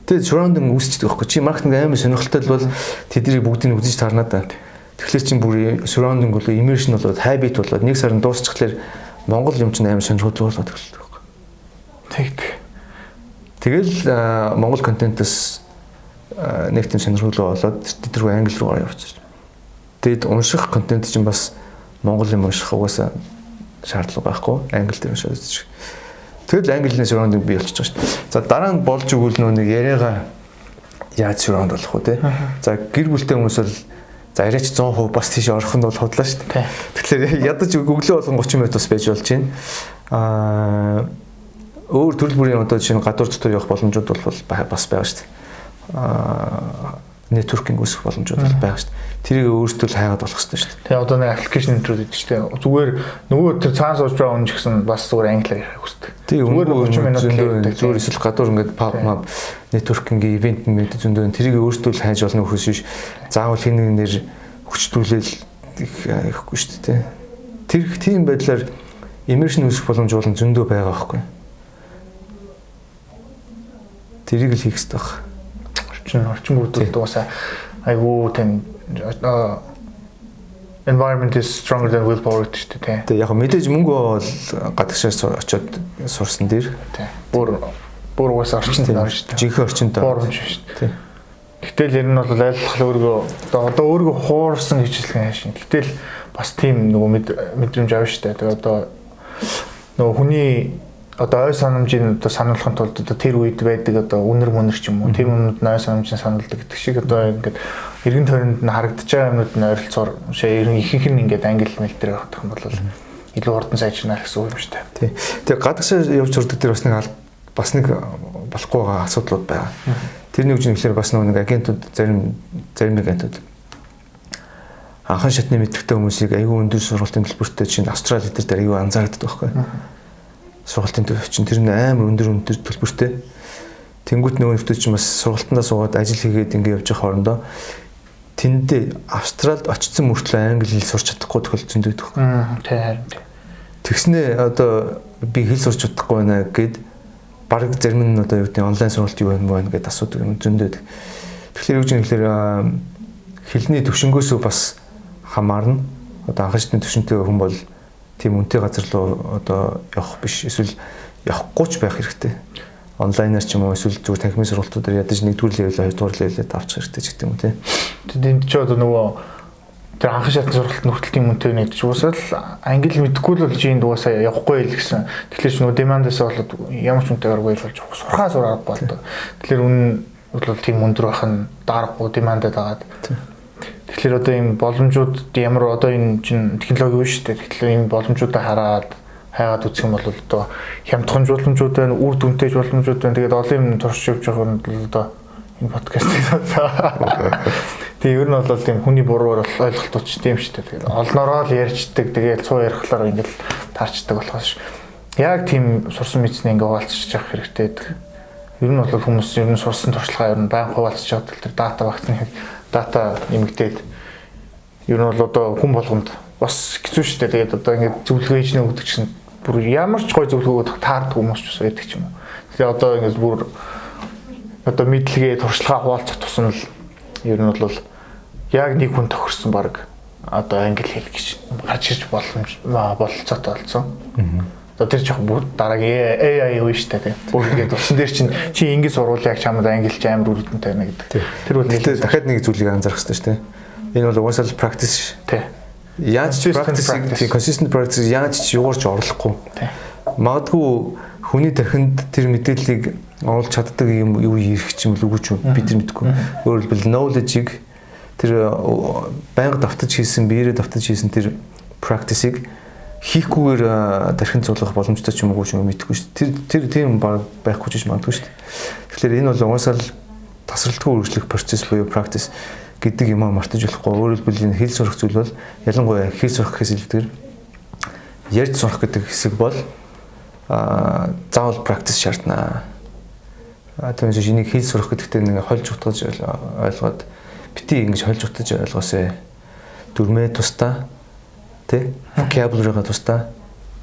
Тэгээд surrounding үүсчихдээ байхгүй. Чи маркетинг амар сонирхолтой бол тэднийг бүгдийг үзэж тарнаа да. Тэгэхээр чи бүр surrounding бол immersion болоод habit болоод нэг сарын дуусчихлаар Монгол юм чинь амар сонирхолтой болоод эхэлдэг байхгүй.
Тэгдэг.
Тэгэл Монгол контентоос нэг тийм сонирхолтой болоод тэдэргүй англи руу явчих. Тэгэд унших контент чинь бас монгол юм унших угаасаа шаардлага байхгүй. Англи дээр уншиж үзчих. Тэгэл английн surrounding бий болчихж байгаа шүү дээ. За дараа нь болж өгвөл нэг яриагаа яаж surround болох вэ те. За гэр бүлтэй хүмүүс бол за яриач 100% бас тийш орох нь бол худлаа шүү дээ. Тэгэхээр ядаж өглөө болгон 30 минут бас байж болж байна. өөр төрөл бүрийн одоо жишээ нь гадуур дотор явах боломжууд бол бас байгаа шүү дээ. Networking үүсгэх боломжууд бол байгаа шүү дээ. Тэрийг өөртөө л хайгаад болох хэрэгтэй шүү дээ.
Тэгээ одоо нэг аппликейшн интервью гэдэг чинь зүгээр нөгөө тэр цаана сууж байгаа хүн ч гэсэн бас зүгээр англиар ярих хэрэгтэй.
Зүгээр 30 минут зүгээр эсвэл гадуур ингээд pub map networking-ийн ивент мэд зөндөө тэрийг өөртөө л хайж болно хөөс биш. Заавал хин нэг нэр хүчтүүлэл ихгүй шүү дээ. Тэр тийм байдлаар immersion үүсгэх боломж болон зөндөө байгаа байхгүй. Тэрийг л хийх хэрэгтэй байна.
Орчин бүрдүүлэлт уусаа айгуу тань environment is stronger than willpower гэдэг тийм.
Тэгээ яг мэдээж мөнгө бол гадагшаас очиод сурсан дээр.
Тийм. Бүр уусаа орчинд орж шүү дээ.
Жинхэнэ орчинд
орж шүү дээ. Гэтэл ер нь бол айлтгал өөргөө одоо өөргөө хуурсан гэж хэлэх юм шиг. Гэтэл бас тийм нөгөө мэдрэмж авна шүү дээ. Тэгээ одоо нөгөө хүний одоо ой санамжийн одоо сануулахын тулд одоо тэр үед байдаг одоо үнэр мөнөр ч юм уу тэр үнэнд ой санамжийн сануулдаг гэдэг шиг одоо ингээд эргэн тойронд нь харагдаж байгаа юмнууд нь ойролцоогоор ерөн ихэнх нь ингээд англи мэл дээр явах юм бол илүү хурдан сайжрна гэсэн үг юм шүү дээ.
Тий. Тэгээ гадагшаа явж сурдаг дээр бас нэг болохгүй байгаа асуудлууд байгаа. Тэрний үгж нэглэр бас нэг агентууд зарим агентууд анхан шатны мэдрэхтэй хүмүүсийг аюул өндөр сургалтын төлбөртэй чинь Австрали дээр аюул анзаардаг байхгүй. Сургалтын төлбөр чинь тэр нь амар өндөр төлбөртэй. Тэнгүүт нөгөө нөхдөд чинь бас сургалтандаа суугаад ажил хийгээд ингэ явж байгаа хоорондоо тэндээ Австралид очсон мөртлөө англи хэл сурч чадахгүй тохиол зөндөөд байхгүй.
Тий харин.
Тэгснээ одоо би хэл сурч чадахгүй байна гэд баг зарим нь одоо юу гэдэг онлайн сургалт юу юм байна гэдээ асуудаг юм зөндөөд. Тэгэхээр юу гэж нэхлээр хэлний төвшнгөөсөө бас хамаарна. Одоо анхан шатны төвшөнтэй хүн бол тийм үнэтэй газар руу одоо явах биш эсвэл явахгүй ч байх хэрэгтэй. Онлайнаар ч юм уу эсвэл зүгээр танхимын сургалтуудаар ядаж нэгдүгээр левел, хоёрдугаар левелд авчих хэрэгтэй ч гэдэг юм тий.
Тэнд ч одоо нөгөө тэр анхан шатны сургалт нүртэл тийм үнэтэй нэг ч уусаал англи мэдэхгүй л болж энд уусаа явахгүй л гэсэн. Тэгэхээр ч нөгөө демандаас болоод ямар ч үнэтэйгээр болж сурхаа сураад болдог. Тэгэхээр үнэн бол тийм өндөр байх нь дарахгүй демандад агаад. Тэгэхээр одоо энэ боломжууд ямар одоо энэ чинь технологи юу шүү дээ. Тэгэхээр энэ боломжуудаа хараад хайгаад үзэх юм бол одоо хямдхан жуулмжууд байна, үр дүнтэй жуулмжууд байна. Тэгээд олон юм турш явж байгаа нь бол одоо энэ подкастыг тэгээ ер нь бол тийм хүний буруугаар бол ойлголтууд ч тийм шүү дээ. Тэгээд олноороо л ярьждаг. Тэгээд цуу ярихлаар ингээл таарчдаг болохоос яг тийм сурсан мэдснээ ингээ хуваалцчих явах хэрэгтэй гэдэг. Ер нь бол хүмүүс ер нь сурсан туршлагаа ер нь баян хуваалцж байгаа тэр дата багцны дата нэмэгдээд ер нь бол одоо хүн болгонд бас хэцүү шүү дээ. Тэгээд одоо ингээд зөвлөгөө хийж нөгдөг чинь бүр ямар ч гой зөвлөгөө таардаг хүмүүс ч бас байдаг ч юм уу. Тэгээд одоо ингээд бүр одоо мэдлэгээ туршлагаа хуваалцах тусам л ер нь бол яг нэг хүн тохирсон баг одоо англи хэл гэж гарч ирж бололцоотой болсон. Одоо тэр жоохон бүр дараагийн AI юу шүү дээ. Бүр ингээд утсан дээр чинь чи ингэж сурвал яг чамд ангилж амар үр дүнтэй байна гэдэг. Тэр бол
нэлээд дахиад нэг зүйлийг анзаарах хэрэгтэй шүү дээ. Энэ бол угаасаа л practice.
Тий.
Яаж consistent practice яаж ч юугаарч орлохгүй. Магадгүй хүний тархинд тэр мэдээллийг оруулж чаддаг юм юу ирэх ч юм уу үгүй ч бид нар мэдгүй. Өөрөөр хэлбэл knowledge-ийг тэр байнга давтаж хийсэн, биеэрээ давтаж хийсэн тэр practice-ийг хийхгүйгээр тархинд зулгах боломжтой ч юм уу ч юм мэдгүй шүү дээ. Тэр тийм байхгүй ч магадгүй шүү дээ. Тэгэхээр энэ бол угаасаа л тасралтгүй үргэлжлэх процесс буюу practice гэдэг юм мартаж болохгүй. Өөрөөр хэлбэл энэ хэл сурах зүйл бол ялангуяа хэл сурах гэхээс илүүтэйгээр ярьж сурах гэдэг хэсэг бол заавал practice шаардна. Тэгмээс энийг хэл сурах гэдэгтээ нэг хольж утгаж ойлгоод бити ингэж хольж утгаж ойлгоосэй. Дүрмээ тустаа тэ vocabulary-га тустаа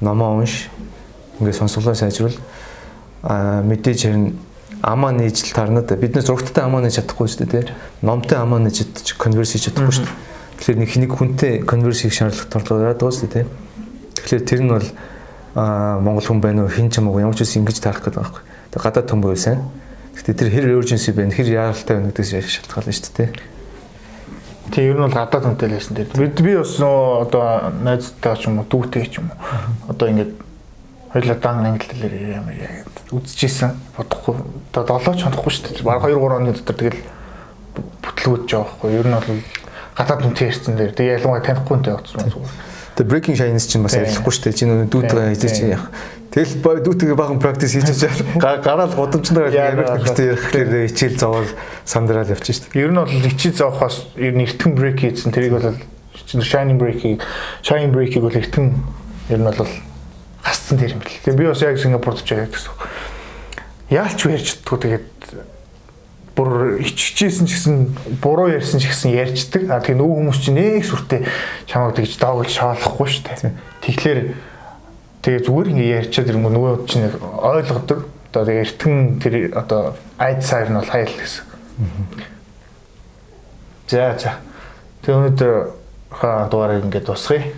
номоо унш ингээд сонсголоо сайжруул мэдээж харин амаа нээж таарна да бид нэ зургттай амаа нээж чадахгүй шүү дээ тий номтой амаа нээж чадчих конверс хийж чадахгүй шүү дээ тэгэхээр нэг хүнтэй конверс хийх шаардлагатай байгаа шүү дээ тий тэгэхээр тэр нь бол монгол хүн байна уу хин ч юм уу ямар ч үс ингэж таарах гэдэг байхгүй тэг гадаад хүн байвал сайн гэхдээ тэр хэр urgency байна хэр яаралтай байна гэдгээс шалтгаална шүү дээ тий
ер нь бол гадаад хүнтэй л байсан дээр би бас нөө одоо найзтай ч юм уу дүүтэй ч юм уу одоо ингэж хоёулаа дан англи хэлээр ямар яг үзчихсэн бодохгүй одоо 7 ч хонохгүй шүү дээ. Бараг 2-3 оны дотор тэгэл бүтлгүүж байгаа байхгүй. Ер нь бол гадаад үнтэй ярьсан дээр. Тэгээ ялангуяа танихгүй үнтэй явуулсан зүгээр.
Тэгээ breaking shyness чинь бас ярилахгүй шүү дээ. Чи нөө дүүдгээ хийж яах. Тэгэл дүүтэйгээ баахан practice хийж чад. Гараад гудамжтайгаар ярих гэхээр хичээл зовоод сандраад явчих шүү дээ.
Ер нь бол хичээл зовхоос ер нь эртхэн брейк хийсэн. Тэрийг бол shining break-ийг бол эртхэн ер нь бол гасцсан тэр юм бэл. Тэгээ би бас яг Сингапурд ч яг гэсэн. Яалч ярьж чаддгүй тэгээд бүр иччихсэн ч гэсэн буруу ярьсан ч гэсэн ярьждаг. А тэгээ нөгөө хүмүүс чинь нэг сүртэй чамайг тэгж доогөл шаалахгүй шүү дээ. Тэгэхээр тэгээ зүгээр ингэ ярьчаад ирэнгүү нөгөө чинь ойлгодог. Одоо тэгээ эртхэн тэр одоо айд сайр нь бол хайл гэсэн. За. Тэгээ өнөөдөр дугаарыг ингэ дуусгая.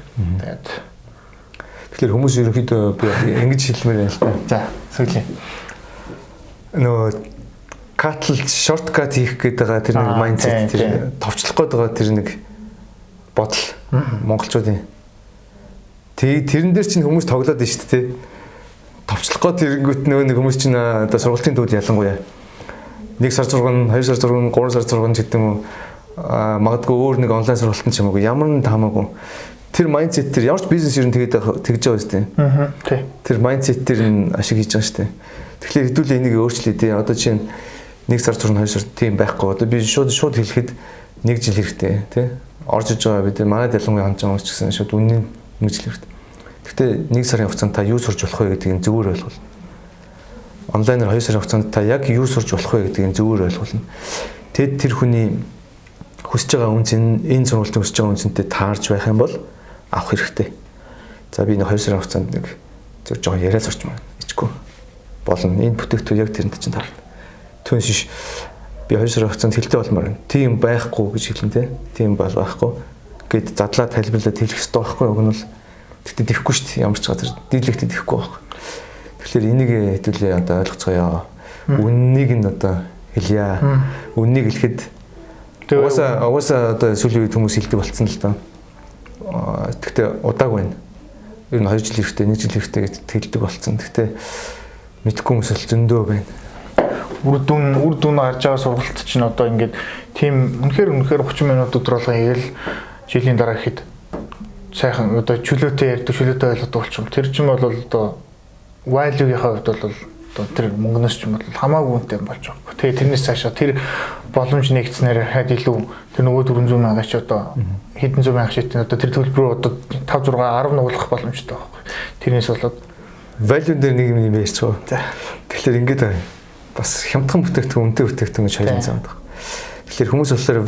Тэгэхээр хүмүүс ерөнхийдөө би ингэж хэлмээр байна л да.
За, сүүлийн.
Нөгөө катлж шорткат хийх гээд байгаа тэр нэг майндсет тэр товчлох гээд байгаа тэр нэг бодол монголчуудын. Тэрэн дээр чинь хүмүүс тоглоод байна шүү дээ. Товчлох гээд тэрэнгүүт нэг хүмүүс чинь одоо сургалтын төвд ялангуяа 1 сар 6, 2 сар 6, 3 сар 6 гэдэг юм уу магадгүй өөр нэг онлайн сургалт ч юм уу ямар нэг таамаагүй тэр майндсет тэр ямар ч бизнес ер нь тэгж байгаа шүү дээ. Тэр майндсет тэр нь ашиг хийж байгаа шүү дээ. Тэгэхээр хэдүүлээ энийг өөрчлөе дээ. Одоо чинь 1 сар 6, 2 сар тийм байхгүй. Одоо би шууд хэлэхэд 1 жил хэрэгтэй тий. Орж иж байгаа бид манай ялангуяа хамж байгаа ч гэсэн шууд үнэн 1 жил хэрэгтэй. Гэхдээ 1 сарын хугацаанд та юу сурж болох вэ гэдгийг зөвөр ойлгуул. Онлайнаар 2 сарын хугацаанд та яг юу сурж болох вэ гэдгийг зөвөр ойлгуулна. Тэгэд тэр хүний хүсэж байгаа үнцэн энэ сургалтын хүсэж байгаа үнцэнтэй таарж байх юм бол авах хэрэгтэй. За би нэг 2 сарын хугацаанд нэг зөв жоо яриа сурч маа. Ичгүй. Болно. Энэ бүтээгдэхүүн яг тэрэнд чинь таарна. Түүнээс биш би 2 сарын хугацаанд хэлтэй болмоор байна. Тийм байхгүй гэж хэлэн тэ. Тийм бол байхгүй. Гэт задлаа тайлбарлаад хэлэх хэрэгтэй байхгүй юу? Уг нь бол тэгтээ тэхгүй шүү дээ. Ямар ч газар дийлэгт тэхгүй байхгүй. Тэгэхээр энийг хэдүүлээ одоо ойлгоцгоё. Үннийг нь одоо хэлье. Үннийг хэлэхэд угаасаа одоо сүүлийн үед хүмүүс хэлдэг болцсон л доо. Тэгтээ удаагүй байна. Ер нь 2 жил хэрэгтэй, 1 жил хэрэгтэй гэж хэлдэг болцсон. Тэгтээ мэдхгүй хүмүүс л зөндөө байна. Үр дүн гарч байгаа сургалт чинь одоо ингээд тийм үнэхээр 30 минут өдрөлгөн игээл жилийн дараа ихэд сайхан одоо чөлөөтэй ярьдаг, чөлөөтэй ойлгодог болчих юм. Тэр чинь бол одоо value-ийн хувьд бол одоо тэр мөнгнөөс ч юм бол хамаагүй үнэтэй болж байгаа. Тэгээ тэрнээс цаашаа тэр боломж нэгдснээр хад илүү тэр нөгөө 400 мянга ч одоо хэдэн зуун мянга шийдтэн одоо тэр төлбөрөө одоо 5 6 10 нуулах боломжтой байхгүй. Тэрнээс болоод value дээр нэг юм ярьж байгаа. За. Тэгэхээр ингээд бас хямдхан бүтээгдэхүүн, үнэтэй бүтээгдэхүүн гэж хоёрын цаанд байна. Тэгэхээр хүмүүс болохоор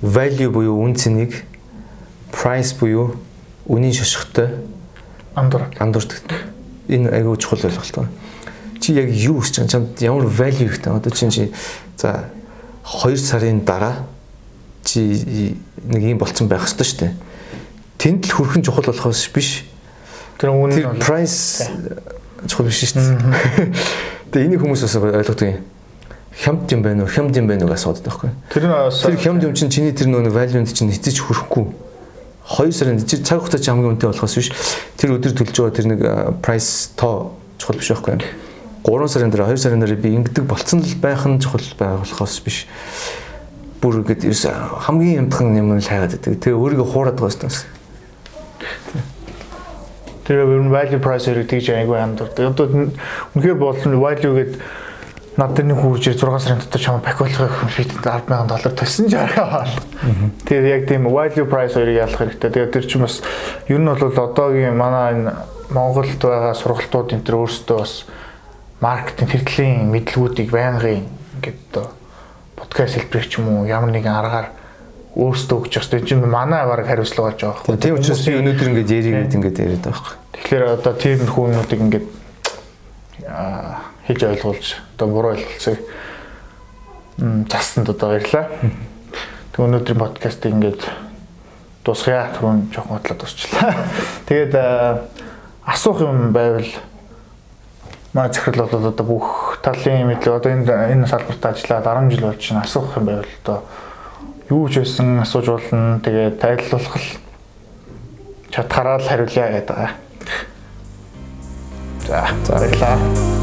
value буюу үн цэнийг price буюу үнийн шошготой андуурдаг. Энэ айгүй чухал ойлголт байна. Чи яг юу хийж байгаа? Чамд ямар value ихтэй? Одоо чи за 2 сарын дараа чи нэг юм болцсон байх ёстой шүү дээ. Тэнд л хүрхэн чухал болохоос биш. Тэр price чухал биш шүү дээ. Тэгээ энийг хүмүүс бас ойлгодог юм. Хямд юм байна уу? Хямд юм байна уу гэж асуудаг байхгүй. Тэр хямд юм чинь чиний тэр нөгөө value-нд чинь хэзээ ч хүрэхгүй. 2 сарын чи цаг хугацаа чи хамгийн үнэтэй болохоос биш. Тэр өдөр төлж байгаа тэр нэг price тоо чухал биш байхгүй. 3 сарын дараа 2 сарын дараа би ингэдэг болцсон л байх нь чухал болохоос биш. Бүр ингэж хамгийн ямдхан юм л хайгаад байдаг. Тэгээ өөрийгөө хуураад байгаа юм. Тэр value price хэрэг тэгж айгүй андуурдаг. Одоо үнэхээр болно value гэдэг надад нэг хурж 6 сарын дотор чамаа бакуулгах бид $10,000 төлсөн ч арай. Тэр яг тийм value price хоёрыг ялах хэрэгтэй. Тэгээд тэр чинь бас ер нь бол одоогийн манай энэ Монголд байгаа сургалтууд энэ төр өөрсдөө бас маркетинг хэрэгтлийн мэдлгүүдийг байнгын ингээд одоо подкаст хэлбэр ч юм уу ямар нэгэн аргаар өөрсдөө өгч байгаа. Энэ чинь манай баг хариуцлага болж байгаа байхгүй. Тийм учраас би өнөөдөр ингээд яриад яриад байгаа байхгүй. Тэгэхээр одоо тийм хүмүүстийг ингээд хэлж ойлгуулж одоо буруу ойлголцыг застанд одоо баярлаа. Тэг өнөөдрийн подкастыг ингээд дуусгая. Түрүүн жоохон бодлоо дуусчлаа. Тэгээд асуух юм байвал манай захирал бол одоо бүх талын мэдлэг одоо энэ салбарт ажиллаад 10 жил болж байна. Асуух юм байвал одоо юу ч байсан асууж болно. Тэгээд тайлбарлах л чадхаараа л хариулъя гэдэг. За баярлалаа.